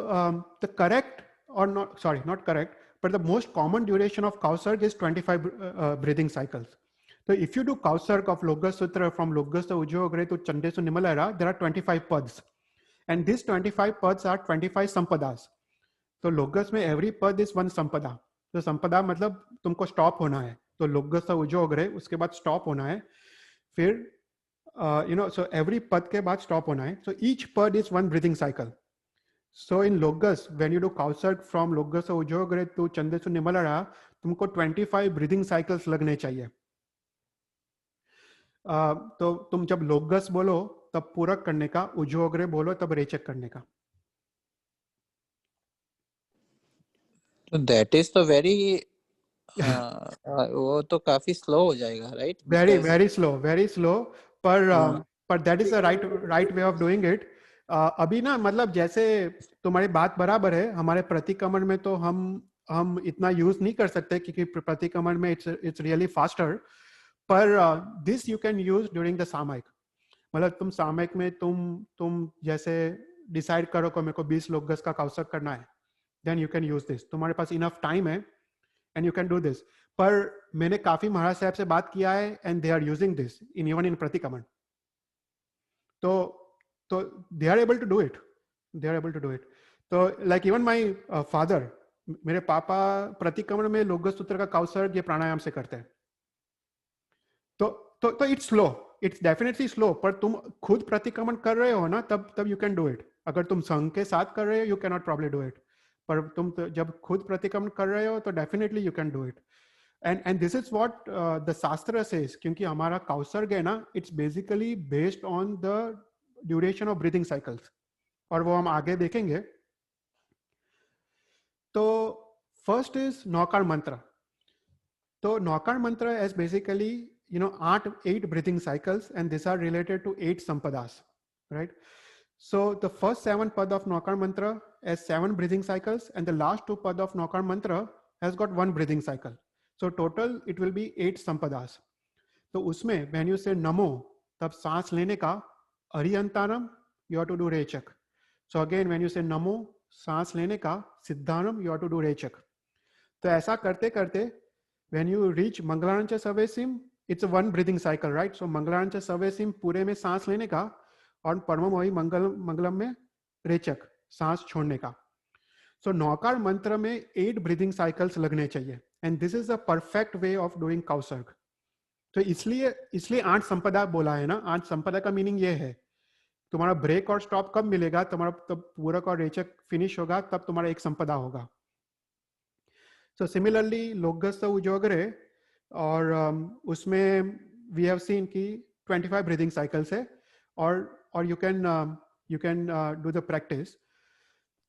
the correct or not, sorry, not correct, but the most common duration of Kausarg is 25 breathing cycles. So if you do Kausarg of Loga Sutra from Logas to Ujjhagare to Chandesu Nimalara, there are 25 pads. And these 25 pads are 25 sampadas. So Logas में every pad is one sampada. So sampada मतलब तुमको stop होना है. तो Logas to Ujjhagare उसके बाद stop होना है. फिर so every pad के बाद stop होना है. So each pad is one breathing cycle. So in Logas, when you do Kausarg from Logas to Ujjhagare to Chandesu Nimalara, तुमको 25 breathing cycles लगने चाहिए. तो तुम जब लोगस बोलो तब पूरक करने का, उज्जोग्रे बोलो तब रेचक करने का. So that is the very वो तो काफी स्लो हो जाएगा, right? very slow, पर that is the right way of doing it. अभी ना मतलब जैसे तुम्हारी बात बराबर है, हमारे प्रतिक्रमण में तो हम इतना यूज नहीं कर सकते क्योंकि प्रतिक्रमण में इट्स रियली फास्टर, पर this you can use during the सामयिक. मतलब तुम सामयिक में तुम जैसे डिसाइड करो कि मेरे को 20 लोगस का काउसर्ग करना है, then you can use this. तुम्हारे पास इनफ टाइम है and you can do this. पर मैंने काफी महाराज साहब से बात किया है and they are using this in even in pratikraman. तो they are able to do it. तो लाइक इवन माय फादर, मेरे पापा प्रतिक्रमण में लोगस सूत्र का काउसर्ग ये प्राणायाम से करते हैं. तो it's slow, it's definitely slow, पर तुम खुद प्रतिक्रमण कर रहे हो ना, तब यू कैन डू इट. अगर तुम संघ के साथ कर रहे हो you can not probably do it, पर तुम जब खुद प्रतिक्रमण कर रहे हो तो definitely you can do it. And this is what the शास्त्र सेज, क्योंकि हमारा काउसर्ग है ना, it's basically based on the duration of breathing cycles, और वो हम आगे देखेंगे. तो फर्स्ट इज नौकार मंत्र. तो नौकार मंत्र is basically 8 breathing cycles, and these are related to 8 sampadas, right? So the first 7 pad of Naukar mantra has 7 breathing cycles, and the last 2 pad of Naukar mantra has got 1 breathing cycle. So total it will be 8 sampadas. तो उसमें when you say नमो, तब सांस लेने का अरियंतानम you have to do रेचक. So again when you say नमो, सांस लेने का सिद्धानम you have to do रेचक. तो ऐसा करते करते when you reach मंगलांच सवेसिम, it's a 1 breathing cycle, right? So मंगलांच सवेसिम पूरे में सांस लेने का, और परमम वही मंगलम में रेचक, सांस छोड़ने का. So नौकार मंत्र में 8 breathing cycles लगने चाहिए, and this is a perfect way of doing काउसर्ग. तो इसलिए 8 संपदा बोला है ना. 8 संपदा का मीनिंग ये है, तुम्हारा ब्रेक और स्टॉप कब मिलेगा, तुम्हारा तब पूरक और रेचक फिनिश होगा, तब तुम्हारा एक संपदा होगा. So similarly लोगस उज्जोगरे, और उसमें वी हैव सीन कि 25 ब्रीदिंग साइकिल्स है, और you can do the practice.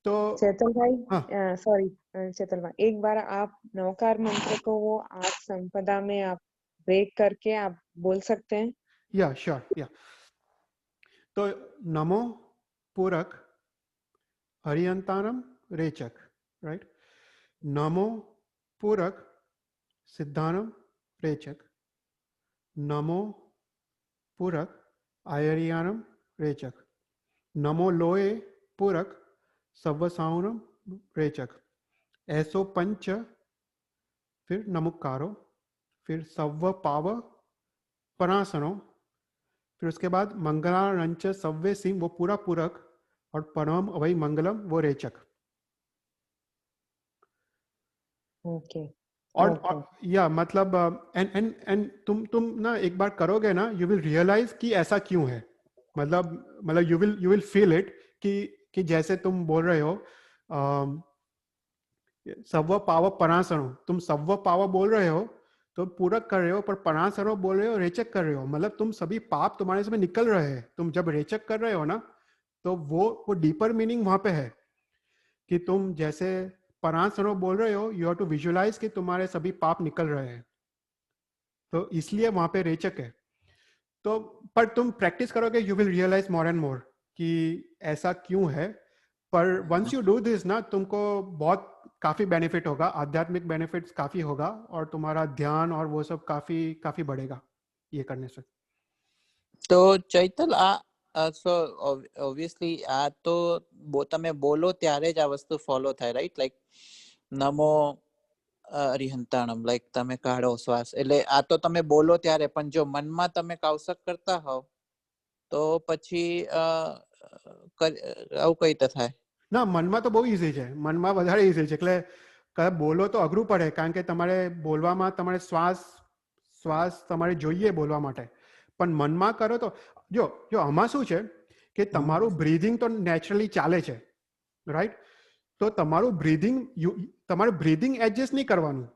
तो चेतन भाई, हाँ, सॉरी चेतन भाई, एक बार आप नौकार मंत्र को वो 8 संपदा में आप ब्रेक करके आप बोल सकते हैं? या श्योर, या. तो नमो पूरक, हरियंतानम रेचक, राइट. नमो पूरक, सिद्धानम रेचक. नमो पूरक, आयरियानम रेचक. नमो लोए पूरक, सव्वसाउनम रेचक. ऐसो पंच, फिर नमुकारो, फिर सव्व पाव परासनो, फिर उसके बाद मंगलारंच सव्वे सिंह, वो पूरा पूरक, और परम अवै मंगलम वो रेचक. ओके और ओके या मतलब एंड तुम ना एक बार करोगे ना, यू विल रियलाइज कि ऐसा क्यों है. मतलब यू विल फील इट कि जैसे तुम बोल रहे हो सव्व पाव परासरो, तुम सव्व पाव बोल रहे हो तो पूरक कर रहे हो, पर परासरो बोल रहे हो, रेचक कर रहे हो. मतलब तुम सभी पाप तुम्हारे से निकल रहे हैं. तुम जब रेचक कर रहे हो ना, तो वो डीपर मीनिंग वहां पे है कि तुम जैसे परासरो बोल रहे हो, यू हैव टू विजुअलाइज कि तुम्हारे सभी पाप निकल रहे हैं. तो इसलिए वहां पे रेचक है. तो पर तुम प्रैक्टिस करोगे, you will realize more and more कि ऐसा क्यों है. पर वंस यू डू दिस ना, तुमको बहुत काफी बेनिफिट होगा, आध्यात्मिक बेनिफिट्स काफी होगा, और तुम्हारा ध्यान और वो सब काफी काफी बढ़ेगा ये करने से. તો ચૈતલ સો ઓબ્વિયસલી આ તો તમે બોલો ત્યારે જ આ વસ્તુ ફોલો થાય, રાઈટ? લાઈક નમો અરિહંતાણમ, લાઈક તમે કાઢો શ્વાસ, એટલે આ તો તમે બોલો ત્યારે, પણ જો મનમાં તમે કાવસક કરતા હોવ તો પછી આવું કઈ રીતે થાય? ના, મનમાં તો બહુ ઈઝી છે, મનમાં વધારે ઈઝી છે. એટલે બોલો તો અઘરું પડે, કારણ કે તમારે બોલવામાં તમારે શ્વાસ તમારે જોઈએ બોલવા માટે. પણ મનમાં કરો તો જો આમાં શું છે કે તમારું બ્રીધિંગ તો નેચરલી ચાલે છે, રાઈટ? તો તમારું બ્રીધિંગ એડજસ્ટ નહીં કરવાનું.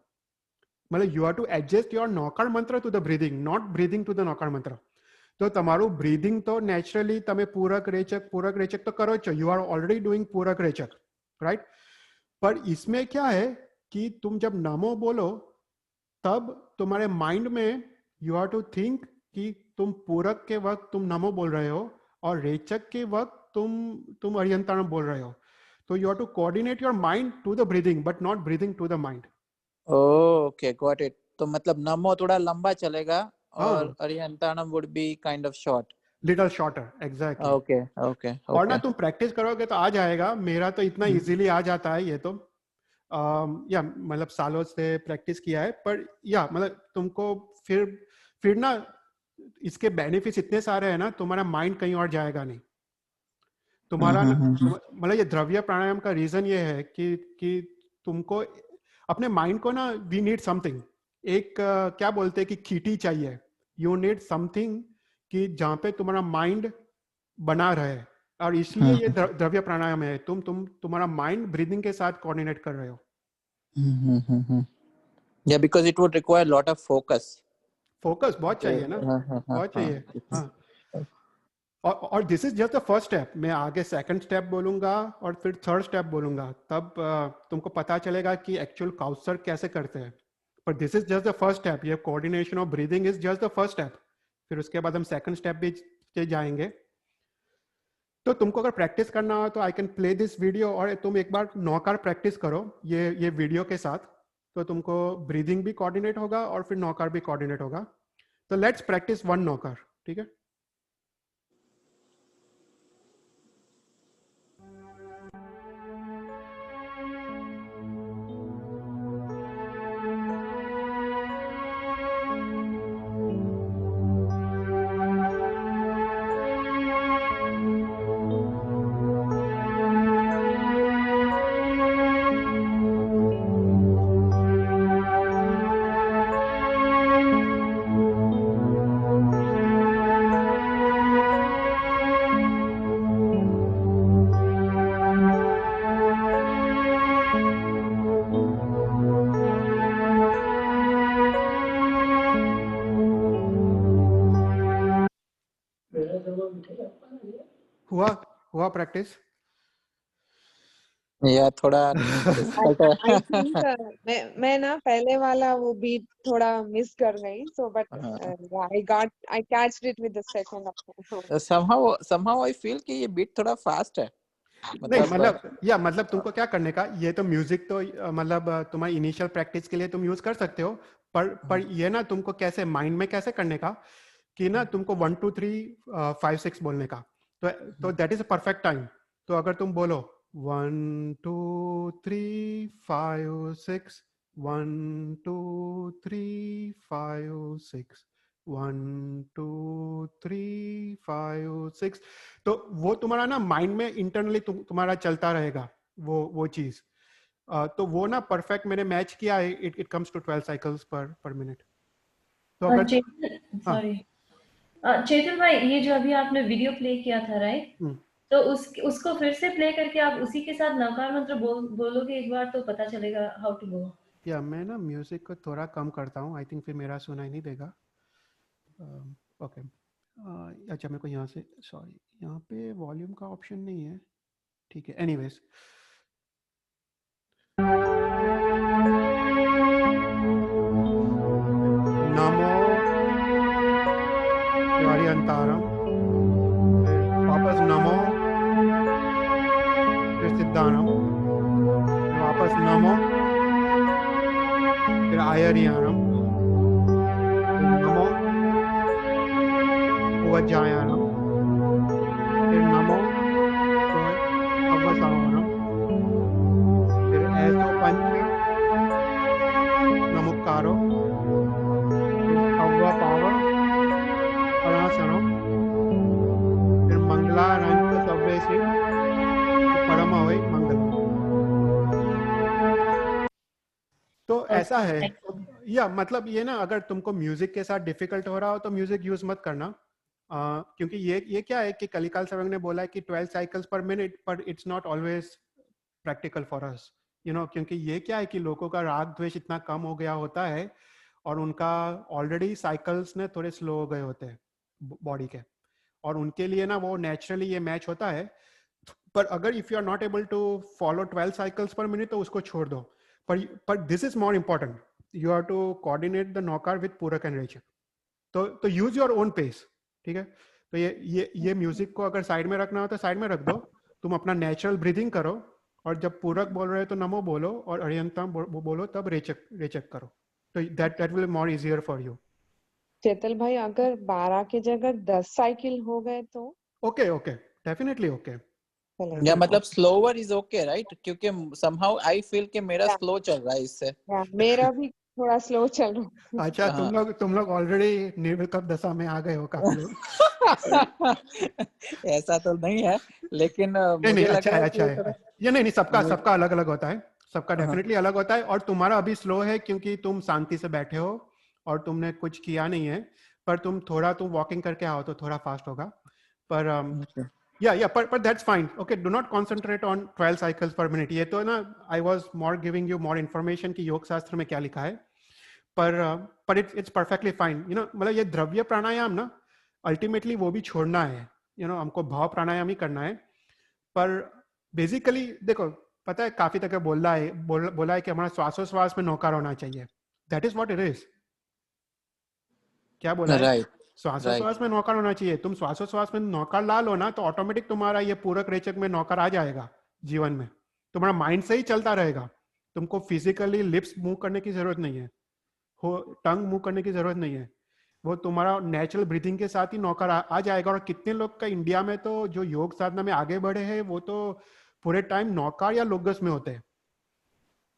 મતલબ you have to adjust your Navkar mantra to the breathing, not breathing to the Navkar mantra. तो તમારું બ્રીધિંગ તો નેચરલી તમે પૂરક रेचक तो करो છો, यू आर ऑलरेडी डूइंग पूरक रेचक, राइट? पर इसमें क्या है कि तुम जब नमो बोलो तब तुम्हारे माइंड में यू हैव टू थिंक कि तुम पूरक के वक्त तुम नमो बोल रहे हो, और रेचक के वक्त तुम अरिहंताणम बोल रहे हो. तो you have to coordinate your mind to the breathing, but not breathing to the mind. Okay, got it. तो मतलब नमो थोड़ा लंबा चलेगा और हाँ, arihantanam would be kind of short. Little shorter, exactly. Okay okay और ना ओके. तुम प्रैक्टिस करोगे तो आ जाएगा. मेरा तो इतना इजीली आ जाता है ये तो. या मतलब सालों से प्रैक्टिस किया है. पर या मतलब तुमको फिर ना इसके बेनिफिट्स इतने सारे हैं ना, तुम्हारा माइंड कहीं और जाएगा नहीं. तुम्हारा मतलब ये द्रव्य प्राणायाम का रीजन ये है कि तुमको अपने माइंड को ना, वी नीड समथिंग, एक क्या बोलते हैं कि खीटी चाहिए. यू नीड समथिंग कि जहाँ पे तुम्हारा माइंड बना रहे, और इसलिए ये द्रव्य प्राणायाम है. तुम्हारा माइंड ब्रीदिंग के साथ कोऑर्डिनेट कर रहे हो. Yeah, because it would require a lot of focus. Focus बहुत चाहिए ना, बहुत चाहिए. हाँ. और this is just the first step. मैं आगे सेकंड स्टेप बोलूंगा और फिर थर्ड स्टेप बोलूंगा, तब तुमको पता चलेगा कि एक्चुअल काउसर कैसे करते हैं. पर this is just the first step. ये coordination of breathing is just the first step. फिर उसके बाद हम सेकंड स्टेप भी जाएंगे. तो तुमको अगर प्रैक्टिस करना हो तो I can play this video, और तुम एक बार नौकार प्रैक्टिस करो ये वीडियो के साथ. तो तुमको ब्रीदिंग भी कोऑर्डिनेट होगा और फिर नौकार भी कोऑर्डिनेट होगा. तो लेट्स प्रैक्टिस वन नौकार. ठीक है? हुआ प्रैक्टिस? या थोड़ा डिफिकल्ट है. आई थिंक मैं ना पहले वाला वो बीट थोड़ा मिस कर गई, so but I catched it with the second. somehow I feel कि ये बीट थोड़ा फास्ट है. नहीं मतलब मतलब तुमको क्या करने का, ये तो म्यूजिक तो मतलब तुम्हारी इनिशियल प्रैक्टिस के लिए तुम यूज कर सकते हो, पर ये ना तुमको कैसे माइंड में कैसे करने का कि ना तुमको 1 2 3 5 6 बोलने का। तो that is a perfect time. तो अगर तुम बोलो 1 2 3 5 6, 1 2 3 5 6, 1 2 3 5 6, तो वो तुम्हारा ना माइंड में इंटरनली तुम्हारा चलता रहेगा वो चीज। तो वो ना परफेक्ट मैंने मैच किया है, it comes to 12 cycles per minute. तो अगर चेतन, हाँ सॉरी, चेतन भाई, ये जो अभी आपने वीडियो प्ले किया था, राइट? हम्म, तो उसको फिर से प्ले करके आप उसी के साथ नवकार मंत्र बोलोगे एक बार, तो पता चलेगा हाउ टू गो। या मैं ना म्यूजिक को थोड़ा कम करता हूँ, आई थिंक फिर मेरा सुनाई नहीं देगा। ओके अच्छा मेरे को यहाँ से, सॉरी यहाँ पे वॉल्यूम का ऑप्शन नहीं है, ठीक है एनीवेज। नमो अंतारम, फिर वापस नमो, फिर सिद्धानम, फिर वापस नमो, फिर आयरियानम, फिर नमो उवज्जायानम, फिर नमो अवसावनम, फिर ऐसो पंच नमुक्कारो, फिर अव्वा पाव परासनम, फिर मंगलारंच सव्वेसी परम हवै मंगलम। तो ऐसा है, या मतलब ये ना अगर तुमको म्यूजिक के साथ डिफिकल्ट हो रहा हो तो म्यूजिक यूज मत करना। क्योंकि ये क्या है कि कलिकाल सर्वंग ने बोला है कि 12 साइकिल्स पर मिनट, पर it's not always practical for us, क्योंकि ये क्या है कि लोगों का राग द्वेष इतना कम हो गया होता है और उनका ऑलरेडी साइकिल्स ने थोड़े स्लो हो गए होते हैं बॉडी के, और उनके लिए ना वो नेचुरली ये मैच होता है। पर अगर if you are not able to follow 12 cycles per minute तो उसको छोड़ दो। पर this is more important, you have to coordinate the Navkar with पूरक एंड रेचक। तो यूज योर ओन पेस, ठीक है। तो ये म्यूजिक को अगर साइड में रखना हो तो साइड में रख दो, तुम अपना नेचुरल ब्रीदिंग करो, और जब पूरक बोल रहे हो तो नमो बोलो, और अरियंतम बोलो तब रेचक रेचक करो। तो that will more easier for you. Chetal भाई, अगर 12 की जगह 10 साइकिल हो गए तो ओके ओके, डेफिनेटली ओके। या मतलब स्लोवर इज ओके राइट, क्योंकि समहाउ आई फील कि मेरा स्लो चल रहा है इससे। मेरा भी थोड़ा स्लो चल रहा है। अच्छा तुम लोग ऑलरेडी निर्विकल्प दशा में आ गए हो काफी लोग। ऐसा तो नहीं है, लेकिन नहीं मुझे लग अच्छा रहा है है अच्छा कि है। ये नहीं सबका मुझे- सबका अलग अलग होता है, सबका हाँ, डेफिनेटली अलग होता है। और तुम्हारा अभी स्लो है क्योंकि तुम शांति से बैठे हो और तुमने कुछ किया नहीं है। पर तुम वॉकिंग करके आओ तो थोड़ा फास्ट होगा। पर okay. या पर that's fine. Okay, do not concentrate on 12 cycles per minute. ये तो ना I was more giving you more information कि योग शास्त्र में क्या लिखा है। पर इट्स परफेक्टली फाइन। मतलब ये द्रव्य प्राणायाम ना अल्टीमेटली वो भी छोड़ना है। हमको भाव प्राणायाम ही करना है। पर बेसिकली देखो, पता है काफी तक बोला है कि हमारा श्वासोश्वास में नौकार होना चाहिए। That is what it is. क्या बोला है? राइट राइट श्वासोश्वास में नौकर होना चाहिए। तुम श्वासोश्वास में नौकर ला लो ना तो ऑटोमेटिक तुम्हारा ये पूरक रेचक में नौकर आ जाएगा जीवन में। तुम्हारा माइंड से ही चलता रहेगा। तुमको फिजिकली लिप्स मूव करने की जरूरत नहीं है, हो टंग मूव करने की जरूरत नहीं है। वो तुम्हारा नेचुरल ब्रीथिंग के साथ ही नौकर आ जाएगा। और कितने लोग का इंडिया में तो जो योग साधना में आगे बढ़े हैं वो तो पूरे टाइम नौकार या लोगस में होते हैं।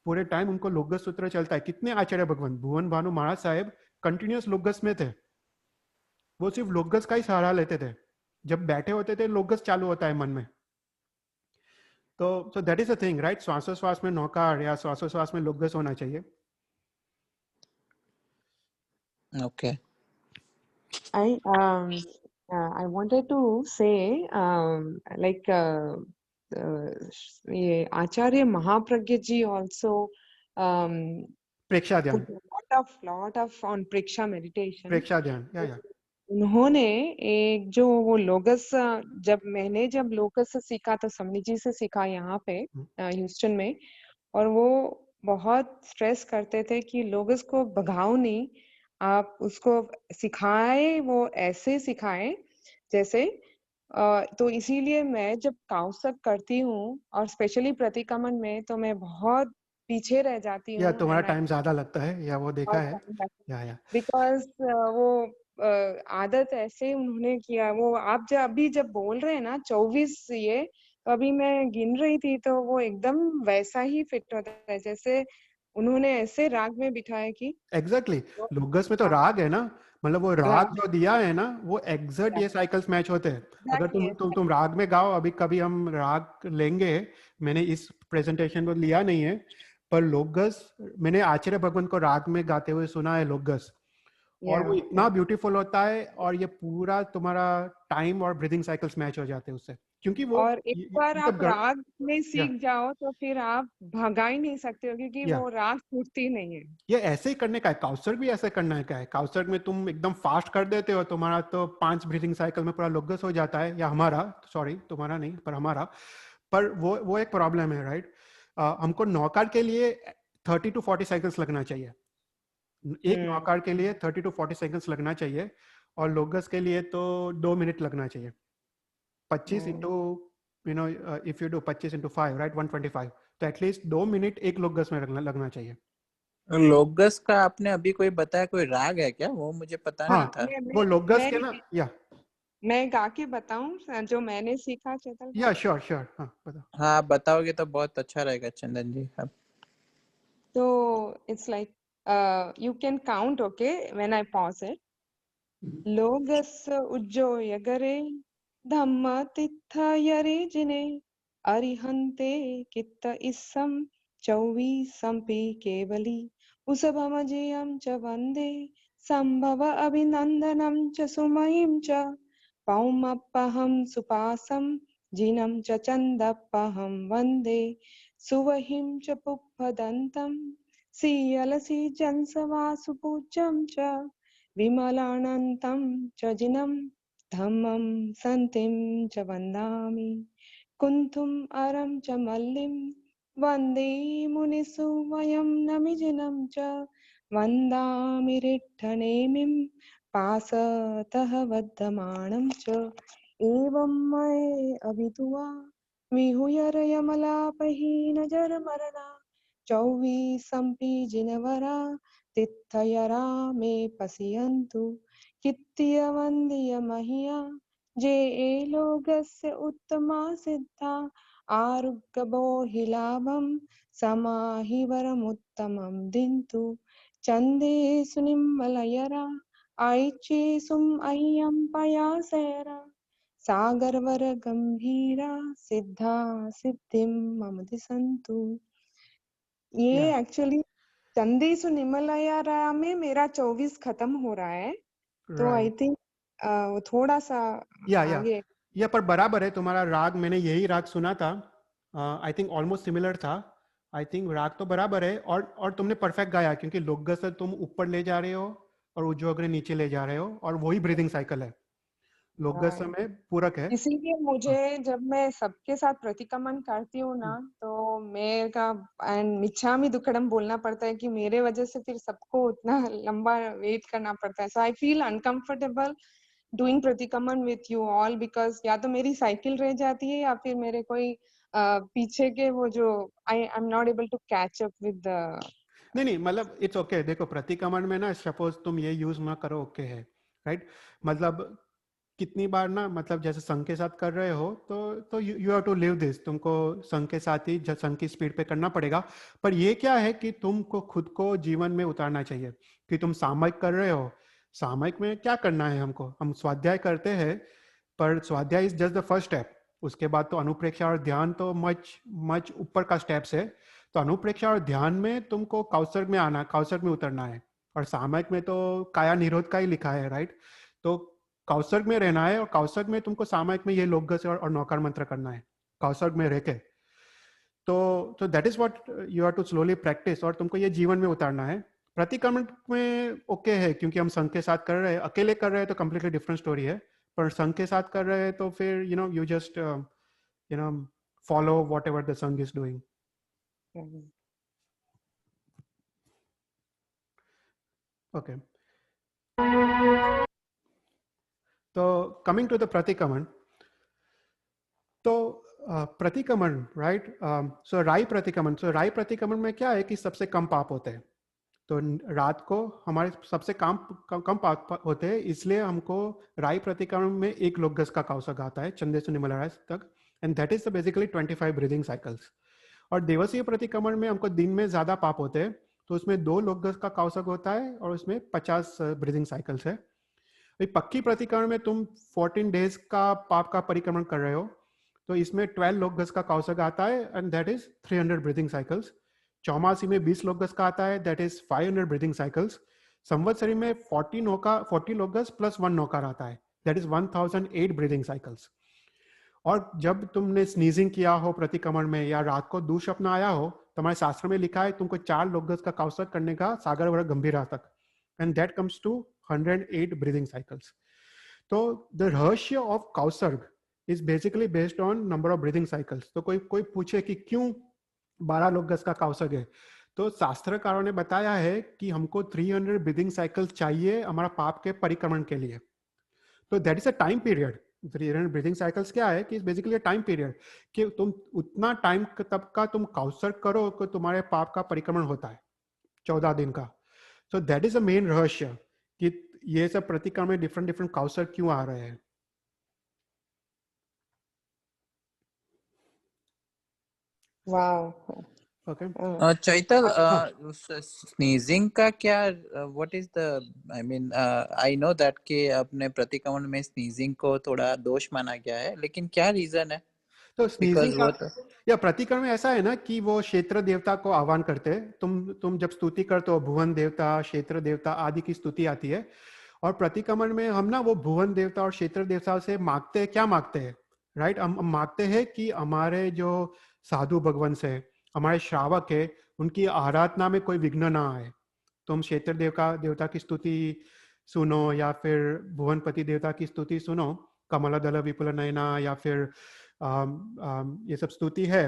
पूरे टाइम उनको लोगस सूत्र चलता है। कितने आचार्य भगवान भुवन भानु महाराज साहेब कंटिन्यूस लोगस में थे। वो सिर्फ लोगस का ही सहारा लेते थे। जब बैठे होते थे लोगस चालू होता है मन में। तो that is a thing right. श्वासोश्वास में नौकार या श्वासोश्वास में लोगस होना चाहिए। Okay. I wanted to say like ये आचार्य महाप्रज्ञ जी also प्रेक्षा ध्यान, put lot of on Priksha meditation. प्रेक्षा ध्यान या उन्होंने एक जो वो लोगस, जब लोगस सीखा तो समनी जी से सीखा यहाँ पे ह्यूस्टन में। और वो बहुत स्ट्रेस करते थे कि लोगस को भगाओ नहीं, आप उसको सिखाए, वो ऐसे सिखाए जैसे तो इसीलिए मैं जब काउसक करती हूँ और स्पेशली प्रतिक्रमण में तो मैं बहुत पीछे रह जाती या हूँ तुम्हारा एंड टाइम ज्यादा लगता है, या वो देखा है। या बिकॉज वो आदत ऐसे उन्होंने किया। वो आप जब अभी जब बोल रहे हैं ना 24 ये, तो अभी मैं गिन रही थी तो वो एकदम वैसा ही फिट होता है जैसे उन्होंने ऐसे राग में बिठाया कि एग्जैक्टली लोगस में तो हाँ, राग है ना, मतलब वो राग राग जो दिया है ना वो एग्जैक्ट ये साइकिल्स मैच होते हैं। अगर तुम राग में गाओ, अभी कभी हम राग लेंगे, मैंने इस प्रेजेंटेशन को लिया नहीं है, पर लोगस मैंने आचार्य भगवंत को राग में गाते हुए सुना है लोगस, और वो इतना ब्यूटीफुल होता है, और ये पूरा तुम्हारा टाइम और ब्रीदिंग साइकिल्स मैच हो जाते हैं उससे, क्योंकि वो और एक बार आप जब राग में या सीख जाओ तो फिर आप भगा ही नहीं सकते हो क्योंकि या वो राग छूटती नहीं है। ये ऐसे ही करने का है। काउसर्ग भी ऐसे करना है, क्या है काउसर्ग में तुम एकदम फास्ट कर देते हो, तुम्हारा तो 5 ब्रीथिंग साइकिल में पूरा लोगस हो जाता है, या हमारा, सॉरी तुम्हारा नहीं पर हमारा, पर वो एक प्रॉब्लम है, राइट। हमको नौकार के लिए 30 to 40 साइकिल्स लगना चाहिए, एक नौकार के लिए 30 to 40 सेकंड्स लगना चाहिए, और लोगस के लिए तो 2 मिनट लगना चाहिए। 25 into if you do 25 into 5, right, 125, तो एटलीस्ट 2 मिनट एक लोगस में लगना चाहिए। लोगस का आपने अभी कोई बताया, कोई राग है क्या? वो मुझे पता नहीं था। वो लोगस के ना, या मैं गा के बताऊं जो मैंने सीखा चेतन भाई? या श्योर श्योर, हाँ बताओ। हाँ, बताओगे तो बहुत अच्छा रहेगा चंदन जी। अब तो it's like you can count, okay, when I pause it. लोगस उज्जोय गरे धम्म तित्थ यरे जिने अरिहंते कित्त इस्सम चौवीसंपि केवली उसभमजेयं च वन्दे संभव अभिनन्दनं च सुमहिं च पौमप्पहं सुपासं जिनं च चन्दप्पहं वन्दे सुवहिं च पुप्पदन्तं सीयलसी जंसवासुपूज्यं च विमलानन्तं च जिनं धम्मं सन्तिं च वन्दामि कुन्थुम् अरं च मल्लिं वन्दे मुनिसुवयं नमिजिनं च वन्दामि रिट्ठनेमिं पासतः वर्धमानं च एवं मये अभितुवा विहुयरयमलापहीनजरमरणा चौवीसंपि जिनवरा तिथयरा मे पश्यन्तु कित्तियवन्द्य मह्या जे लोकस्य उत्तमा सिद्धा आरुग्यबोहिलाभं समाहि वरमुत्तमं दिन्तु चन्देषु निम्मलयरा ऐचेषुम् अह्यं पयासयरा सागरवर गंभीरा सिद्धा सिद्धिं मम दिशन्तु। ये या एक्चुअली चंदेसु निमलयारा में मेरा 24 खत्म हो रहा है, तो आई राइट, थिंक थोड़ा सा या आगे। या पर बराबर है तुम्हारा राग, मैंने यही राग सुना था, आई थिंक ऑलमोस्ट सिमिलर था। आई थिंक राग तो बराबर है, और तुमने परफेक्ट गाया, क्योंकि लोगस से तुम ऊपर ले जा रहे हो और उज्जवग्र नीचे ले जा रहे हो, और वही ब्रीदिंग साइकिल है, लोगस हाँ, में पूरक है। इसीलिए मुझे जब मैं सबके साथ प्रतिक्रमण करती हूँ ना, तो मेरा एंड मिच्छामी दुक्कडम बोलना पड़ता है कि मेरे वजह से फिर सबको उतना लंबा वेट करना पड़ता है। So I feel uncomfortable doing pratikraman with you all, because या तो मेरी साइकिल रह जाती है या फिर मेरे कोई पीछे के वो जो I am not able to catch up with the. नहीं मतलब इट्स ओके, देखो प्रतिक्रमण में ना सपोज तुम ये यूज ना करो, ओके है, राइट। मतलब कितनी बार ना, मतलब जैसे संघ के साथ कर रहे हो तो you have to live this, तुमको संघ के साथ ही संघ की स्पीड पे करना पड़ेगा। पर ये क्या है कि तुमको खुद को जीवन में उतारना चाहिए, कि तुम सामयिक कर रहे हो, सामयिक में क्या करना है हमको, हम स्वाध्याय करते हैं, पर स्वाध्याय is just the first step. उसके बाद तो अनुप्रेक्षा और ध्यान तो मच मच ऊपर का स्टेप्स है। तो अनुप्रेक्षा और ध्यान में तुमको काउसर्ग में आना, काउसर्ग में उतरना है, और सामयिक में तो काया निरोध का ही लिखा है, राइट। तो काउसर्ग में रहना है, और काउसर्ग में तुमको सामयिक में ये लोकगस और नौकार मंत्र करना है, काउसर्ग में रह के। तो that is what you have to slowly practice, और तुमको ये जीवन में उतारना है। प्रतिक्रमण में ओके है, क्योंकि हम संघ के साथ कर रहे हैं, अकेले कर रहे हैं तो कम्प्लीटली डिफरेंट स्टोरी है, पर संघ के साथ कर रहे हैं तो फिर you just follow what ever the संघ इज डूइंग। ओके, तो कमिंग टू द प्रतिक्रमण, तो प्रतिक्रमण, राइट, सो राई प्रतिक्रमण, में क्या है कि सबसे कम पाप होते हैं। तो रात को हमारे सबसे कम पाप होते हैं, इसलिए हमको राई प्रतिक्रमण में 1 लोकगज का कौशक आता है चंदे से निमलराज तक, and that is basically 25 breathing cycles. और देवसीय प्रतिक्रमण में हमको दिन में ज्यादा पाप होते हैं, तो उसमें 2 लोकगज का कौशक होता है और उसमें 50 ब्रीदिंग साइकिल्स है। पक्की प्रतिक्रमण में तुम 14 डेज का पाप का परिक्रमण कर रहे हो, तो इसमें 12 लोकगज का कौशक आता है and that is 300 breathing cycles. चौमासी में 20 लोकगज का आता है, दैट इज 500 ब्रीदिंग साइकिल्स। संवत्सरी में 40 लोकगज प्लस 1 नौकार आता है, दैट इज 1008 ब्रीदिंग साइकिल्स। और जब तुमने स्नीजिंग किया हो प्रतिक्रमण में या रात को दुःस्वप्न आया हो, तुम्हारे शास्त्र में लिखा है तुमको 4 लोकगज का कौशक करने का सागर वर गंभीरा तक, and that comes to 108 breathing cycles. तो the rahasya of kausarg is basically based on number of breathing cycles. तो कोई पूछे कि क्यों 12 लोकगज का कौशक है, तो शास्त्रकारों ने बताया है कि हमको 300 ब्रीदिंग साइकिल्स चाहिए हमारा पाप के परिक्रमण के लिए। तो that is a time period. 300 breathing cycles क्या है कि बेसिकली टाइम पीरियड कि तुम उतना टाइम तब का तुम कौसर्ग करो कि तुम्हारे पाप का परिक्रमण होता है 14 दिन का। So that is a main रहस्य कि ये सब प्रतिक्रमण में डिफरेंट डिफरेंट कौसर्ग क्यों आ रहे हैं। वाओ। ओके, चैतल, हाँ, स्नीजिंग का क्या, what is the, I mean I know that कि अपने प्रतिक्रमण में स्नीजिंग को थोड़ा दोष माना गया है, लेकिन क्या रीजन है? तो स्नीजिंग बिकॉज का वो तो या प्रतिक्रमण में ऐसा है ना कि वो क्षेत्र देवता को आह्वान करते हैं। तुम जब स्तुति करते हो, भुवन देवता, क्षेत्र देवता आदि की स्तुति आती है, और प्रतिक्रमण में हम ना वो भुवन देवता और क्षेत्र देवता से मांगते हैं, क्या मांगते हैं, राइट, हम मांगते हैं कि हमारे जो साधु भगवान से हमारे श्रावक है उनकी आराधना में कोई विघ्न ना आए। तुम क्षेत्र देवता की स्तुति सुनो या फिर भुवनपति देवता की स्तुति सुनो, कमलदल विपुल नयना, या फिर ये सब स्तुति है,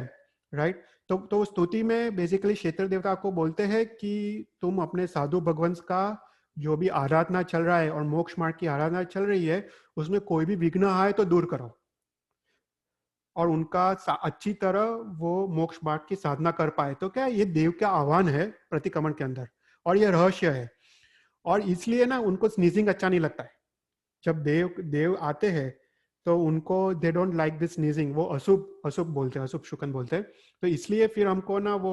राइट। तो स्तुति में बेसिकली क्षेत्र देवता को बोलते हैं कि तुम अपने साधु भगवंश का जो भी आराधना चल रहा है और मोक्ष मार्ग की आराधना चल रही है उसमें कोई भी विघ्न आए तो दूर करो, और उनका अच्छी तरह वो मोक्ष मार्ग की साधना कर पाए। तो क्या ये देव का आह्वान है प्रतिक्रमण के अंदर, और ये रहस्य है। और इसलिए ना उनको स्नीजिंग अच्छा नहीं लगता है। जब देव आते हैं तो उनको they don't like this sneezing, वो अशुभ बोलते हैं, अशुभ शुकन बोलते हैं। तो इसलिए फिर हमको ना वो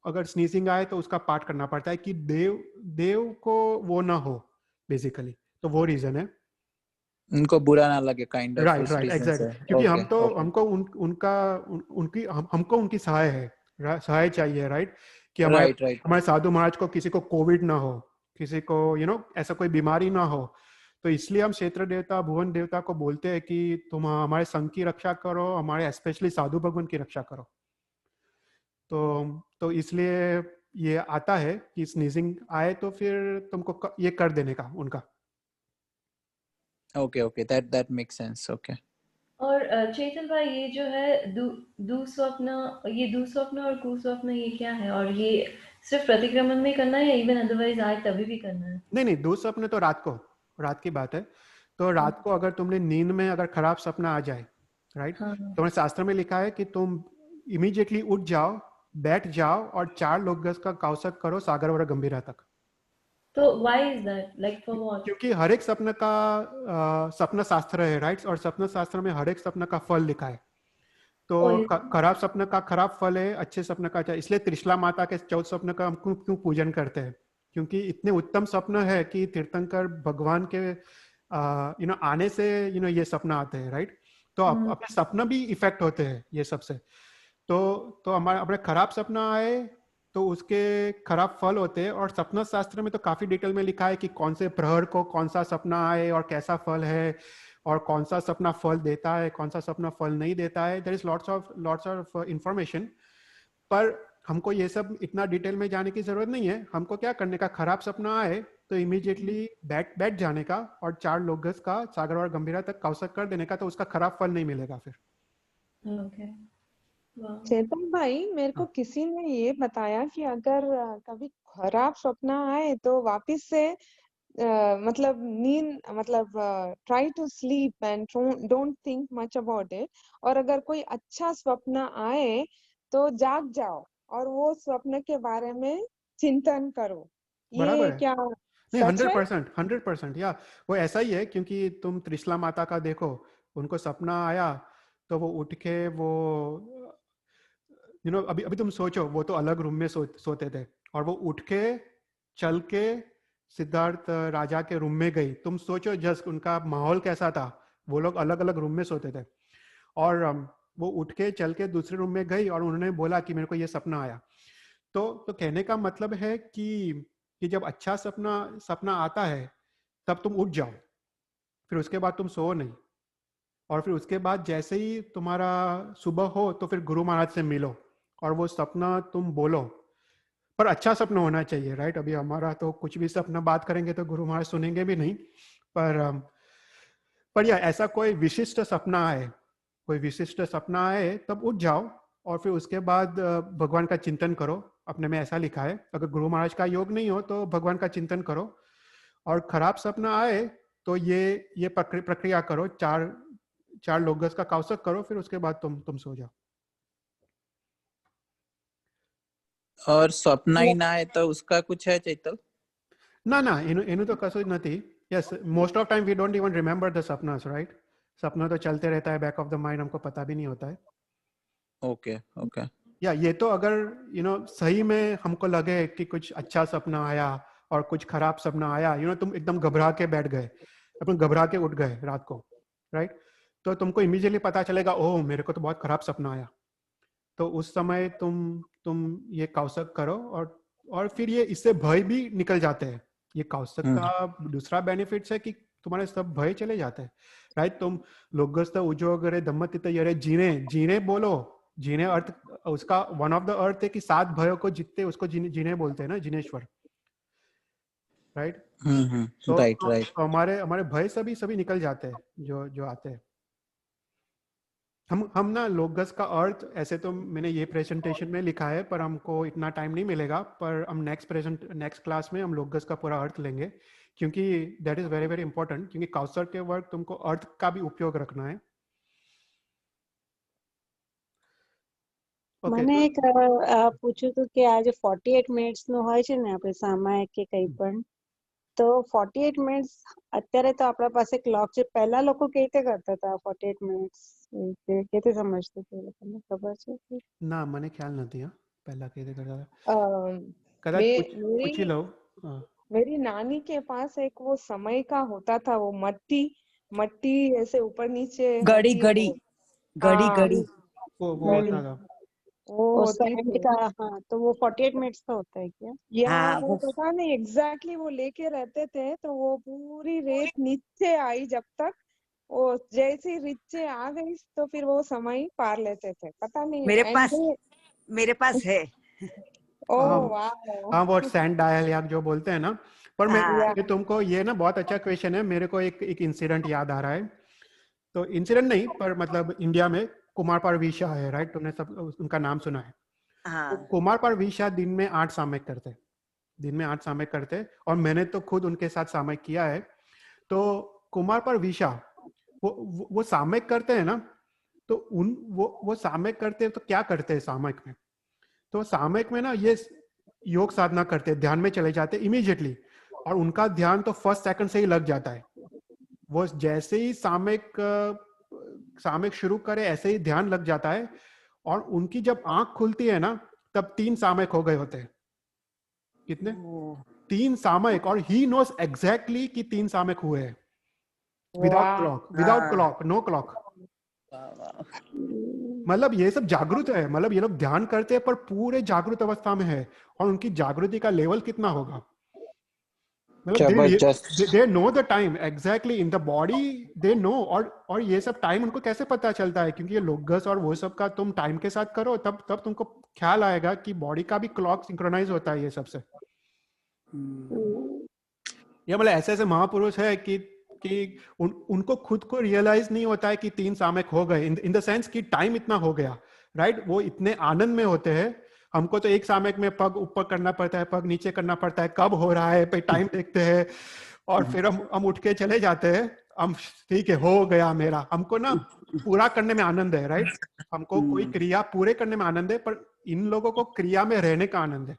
अगर स्नीजिंग आए तो उसका पाठ करना पड़ता है कि देव को वो ना हो बेसिकली। तो वो रीजन है, उनको बुरा ना लगे, काइंड ऑफ राइट उस राइट रीजन से। एग्जैक्ट। क्योंकि ओके हम तो ओके, हमको उनकी सहाय है, सहाय चाहिए, राइट, कि हमारे राइट राइट। हमारे साधु महाराज को किसी को कोविड ना हो, किसी को ऐसा कोई बीमारी ना हो। तो इसलिए हम क्षेत्र देवता भुवन देवता को बोलते हैं कि तुम हमारे संघ की रक्षा करो, हमारे स्पेशली साधु भगवान की रक्षा करो। तो इसलिए ये आता है कि स्नीजिंग आए तो फिर तुमको ये कर देने का उनका। Okay okay, that makes sense. Okay. और चेतन भाई, ये जो है दुःस्वप्न, ये दुःस्वप्न और कुस्वप्न ये क्या है? और ये सिर्फ प्रतिक्रमण में करना है या इवन अदरवाइज आए तभी भी करना है? नहीं, दो सपने तो रात की बात है। तो रात को अगर तुमने नींद में अगर खराब सपना आ जाए, राइट, हाँ, तो शास्त्र में लिखा है कि तुम इमीडिएटली उठ जाओ, बैठ जाओ और 4 लोकगज का कौशक करो सागर वर गंभीरा तक। तो why is that, like for what? क्योंकि हर एक सपना का सपना शास्त्र है, राइट, और सपना शास्त्र में हर एक सपना का फल लिखा है। तो खराब सपने का खराब फल है, अच्छे सपने का अच्छा। इसलिए त्रिशला माता के 14 सपने का हम क्यों पूजन करते हैं, क्योंकि इतने उत्तम सपना है कि तीर्थंकर भगवान के आने से ये सपना आते हैं, राइट। तो अपने सपना भी इफेक्ट होते हैं ये सबसे। तो हमारे अपने खराब सपना आए तो उसके खराब फल होते हैं। और सपना शास्त्र में तो काफी डिटेल में लिखा है कि कौन से प्रहर को कौन सा सपना आए और कैसा फल है, और कौन सा सपना फल देता है, कौन सा सपना फल नहीं देता है। There is lots of information. पर हमको ये सब इतना डिटेल में जाने की जरूरत नहीं है। हमको क्या करने का, खराब सपना आए तो इमीडिएटली बैठ जाने का और 4 लोकगज का सागर और गंभीरा तक कौशक कर देने का, तो उसका खराब फल नहीं मिलेगा फिर। ओके, वाह। चेतन भाई, मेरे को किसी ने ये बताया कि अगर कभी खराब सपना आए तो वापिस से मतलब नींद मतलब try to sleep and don't think much about it. और अगर कोई अच्छा स्वप्न आए तो जाग जाओ और वो स्वप्न के बारे में चिंतन करो। बराबर ये है। क्या नहीं, सच है? 100%, या वो ऐसा ही है, क्योंकि तुम त्रिशला माता का देखो, उनको सपना आया तो वो उठ के वो अभी अभी तुम सोचो, वो तो अलग रूम में सोते थे, और वो उठ के चल के सिद्धार्थ राजा के रूम में गई। तुम सोचो जस्ट उनका माहौल कैसा था। वो लोग अलग अलग रूम में सोते थे, और वो उठ के चल के दूसरे रूम में गई और उन्होंने बोला कि मेरे को ये सपना आया। तो कहने का मतलब है कि जब अच्छा सपना सपना आता है तब तुम उठ जाओ, फिर उसके बाद तुम सो नहीं, और फिर उसके बाद जैसे ही तुम्हारा सुबह हो तो फिर गुरु महाराज से मिलो और वो सपना तुम बोलो। पर अच्छा सपना होना चाहिए, राइट? अभी हमारा तो कुछ भी सपना बात करेंगे तो गुरु महाराज सुनेंगे भी नहीं। पर या ऐसा कोई विशिष्ट सपना आए, कोई विशिष्ट सपना आए तब उठ जाओ, और फिर उसके बाद भगवान का चिंतन करो। अपने में ऐसा लिखा है, अगर गुरु महाराज का योग नहीं हो तो भगवान का चिंतन करो। और खराब सपना आए तो ये प्रक्रिया करो, चार लोगस का कौशक करो, फिर उसके बाद तुम सो जाओ। और स्वप्न ही ना है तो उसका कुछ है चैतल? ना एनु तो कसो नहीं। Yes, most of time we don't even remember the सपनास, राइट? सपना तो चलते रहता है बैक ऑफ द माइंड, हमको पता भी नहीं होता है। Okay okay. या ये तो अगर सही में हमको लगे कि कुछ अच्छा सपना आया और कुछ खराब सपना आया, तुम एकदम घबरा के बैठ गए, अपन घबरा के उठ गए रात को, राइट? तो तुमको इमीडिएटली पता चलेगा, ओह मेरे को तो बहुत खराब सपना आया। तो उस समय तुम ये कौशक करो, और फिर ये इससे भय भी निकल जाते हैं। ये कौशक का दूसरा बेनिफिट्स है कि तुम्हारे सब भय चले जाते हैं, राइट? तुम लोगस्त उजोगरे दम्मतित यरे जीने बोलो। जीने अर्थ उसका वन ऑफ द अर्थ है कि 7 भयों को जीतते, उसको जीने बोलते हैं ना, जिनेश्वर, राइट? तो राइट। हमारे हमारे भय सभी निकल जाते हैं जो आते हैं। हम ना लोगस का अर्थ ऐसे तो मैंने ये प्रेजेंटेशन में लिखा है, पर हमको इतना टाइम नहीं मिलेगा। पर हम नेक्स्ट क्लास में हम लोगस का पूरा अर्थ लेंगे, क्योंकि that is very very important. क्योंकि कौशल के वर्क तुमको अर्थ का भी उपयोग रखना है। ओके, મને એક પૂછ્યું હતું કે આ જે 48 મિનિટ્સ નું હોય છે ને આપણે સામાયિક કે કંઈ પણ, તો 48 મિનિટ્સ અત્યારે તો આપણા પાસે ક્લોક છે, પહેલા લોકો કેવી રીતે કરતા હતા 48 મિનિટ્સ કેવી રીતે સમજતા હતા? એ લોકોને ખબર છે? ના મને ખ્યાલ નથી હા પહેલા કેવી રીતે કરતા હતા, अ, કદાચ मे- પૂછી લઉં। मेरी नानी के पास एक वो समय का होता था, वो मट्टी ऐसे ऊपर नीचे घड़ी होती है घड़ी वो। घड़ी हाँ, घड़ी वो घड़ी होता था। वो वो होती सैंड थी। का, हाँ, तो वो 48 मिनट्स का होता है क्या? या हाँ वो वो पता नहीं एग्जैक्टली वो लेके रहते थे, तो वो पूरी रेत नीचे आई जब तक वो जैसे ही नीचे आ गई तो फिर वो समय पार लेते थे, पता नहीं। मेरे पास है। ओ हाँ वाह। हाँ, वो सैंड डायल या जो बोलते हैं ना। पर हाँ या मैं तुमको ये ना बहुत अच्छा क्वेश्चन है। मेरे को एक इंसिडेंट याद आ रहा है। तो इंसिडेंट नहीं, पर मतलब इंडिया में कुमार पारवीशा है, राइट? तुमने सब उनका नाम सुना है। तो हाँ कुमार पारवीशा दिन में 8 सामयिक करते, दिन में 8 सामयिक करते, और मैंने तो खुद उनके साथ सामयिक किया है। तो कुमार पारवीशा वो सामयिक करते हैं ना, तो वो सामयिक करते हैं तो क्या करते हैं सामयिक में? तो सामयिक में ना ये योग साधना करते हैं, ध्यान में चले जाते हैं इमीडिएटली, और उनका ध्यान तो फर्स्ट सेकंड से ही लग जाता है। वो जैसे ही सामयिक शुरू करे ऐसे ही ध्यान लग जाता है, और उनकी जब आंख खुलती है ना तब 3 सामयिक हो गए होते हैं। कितने? 3 सामयिक, और ही नोस एग्जैक्टली कि 3 सामयिक हुए हैं, विदाउट क्लॉक, नो क्लॉक। मतलब ये सब जागृत है, मतलब ये लोग ध्यान करते हैं पर पूरे जागृत अवस्था में है, और उनकी जागृति का लेवल कितना होगा, मतलब they know the time exactly in the body, they know. और ये सब टाइम उनको कैसे पता चलता है? क्योंकि ये लोगस और वो सब का तुम टाइम के साथ करो, तब तुमको ख्याल आएगा कि बॉडी का भी क्लॉक सिंक्रोनाइज होता है ये सबसे। ये मतलब ऐसे ऐसे महापुरुष है कि उनको खुद को रियलाइज नहीं होता है कि 3 सामयिक हो गए, इन द सेंस कि टाइम इतना हो गया, राइट? वो इतने आनंद में होते हैं। हमको तो एक सामयिक में पग ऊपर करना पड़ता है, पग नीचे करना पड़ता है, कब हो रहा है, पे टाइम देखते हैं, और फिर हम उठ के चले जाते हैं, हम ठीक है हो गया मेरा, हमको ना पूरा करने में आनंद है, राइट? हमको कोई क्रिया पूरे करने में आनंद है, पर इन लोगों को क्रिया में रहने का आनंद है।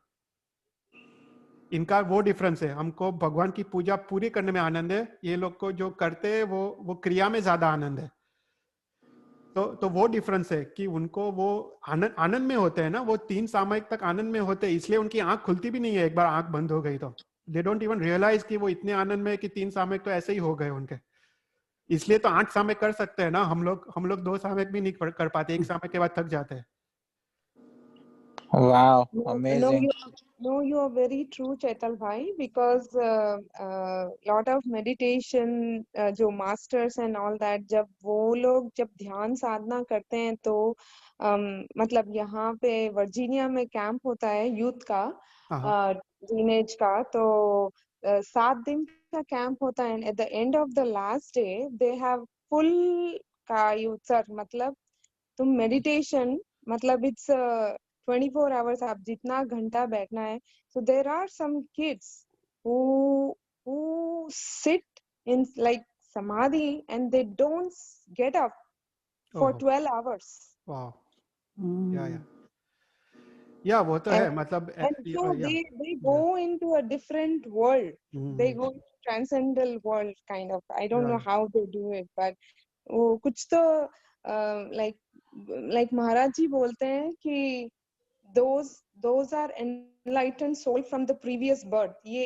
इनका वो डिफरेंस है, हमको भगवान की पूजा पूरी करने में आनंद है, ये लोग को जो करते हैं वो क्रिया में ज्यादा आनंद है। तो वो डिफरेंस है कि उनको वो आनंद में होते हैं ना, वो 3 सामयिक तक आनंद में होते हैं, इसलिए उनकी आंख खुलती भी नहीं है एक बार आंख बंद हो गई तो। दे डोंट इवन रियलाइज कि वो इतने आनंद में है कि 3 सामयिक तो ऐसे ही हो गए उनके। इसलिए तो 8 सामयिक कर सकते हैं ना, हम लोग 2 सामयिक भी नहीं कर पाते, 1 सामयिक के बाद थक जाते हैं। Wow, No, amazing. you are very true, Chaital bhai, because lot of meditation, जो masters and all that, जब वो लोग जब ध्यान साधना करते हैं तो मतलब यहाँ पे वर्जीनिया में कैंप होता है यूथ का, टीनेज का, तो 7 दिन का कैंप होता है। At the end of the last day they have full का यूथ सर, मतलब तुम मेडिटेशन, मतलब इट्स 24 आवर्स, आप जितना घंटा बैठना है। So there are some kids who sit in like samadhi and they don't get up for 12 hours. Wow. या वो तो है, मतलब and so they go into a different world. They go transcendental world kind of. I don't know how they do it, but वो कुछ तो like महाराज जी बोलते हैं कि those are enlightened soul from the previous birth. ये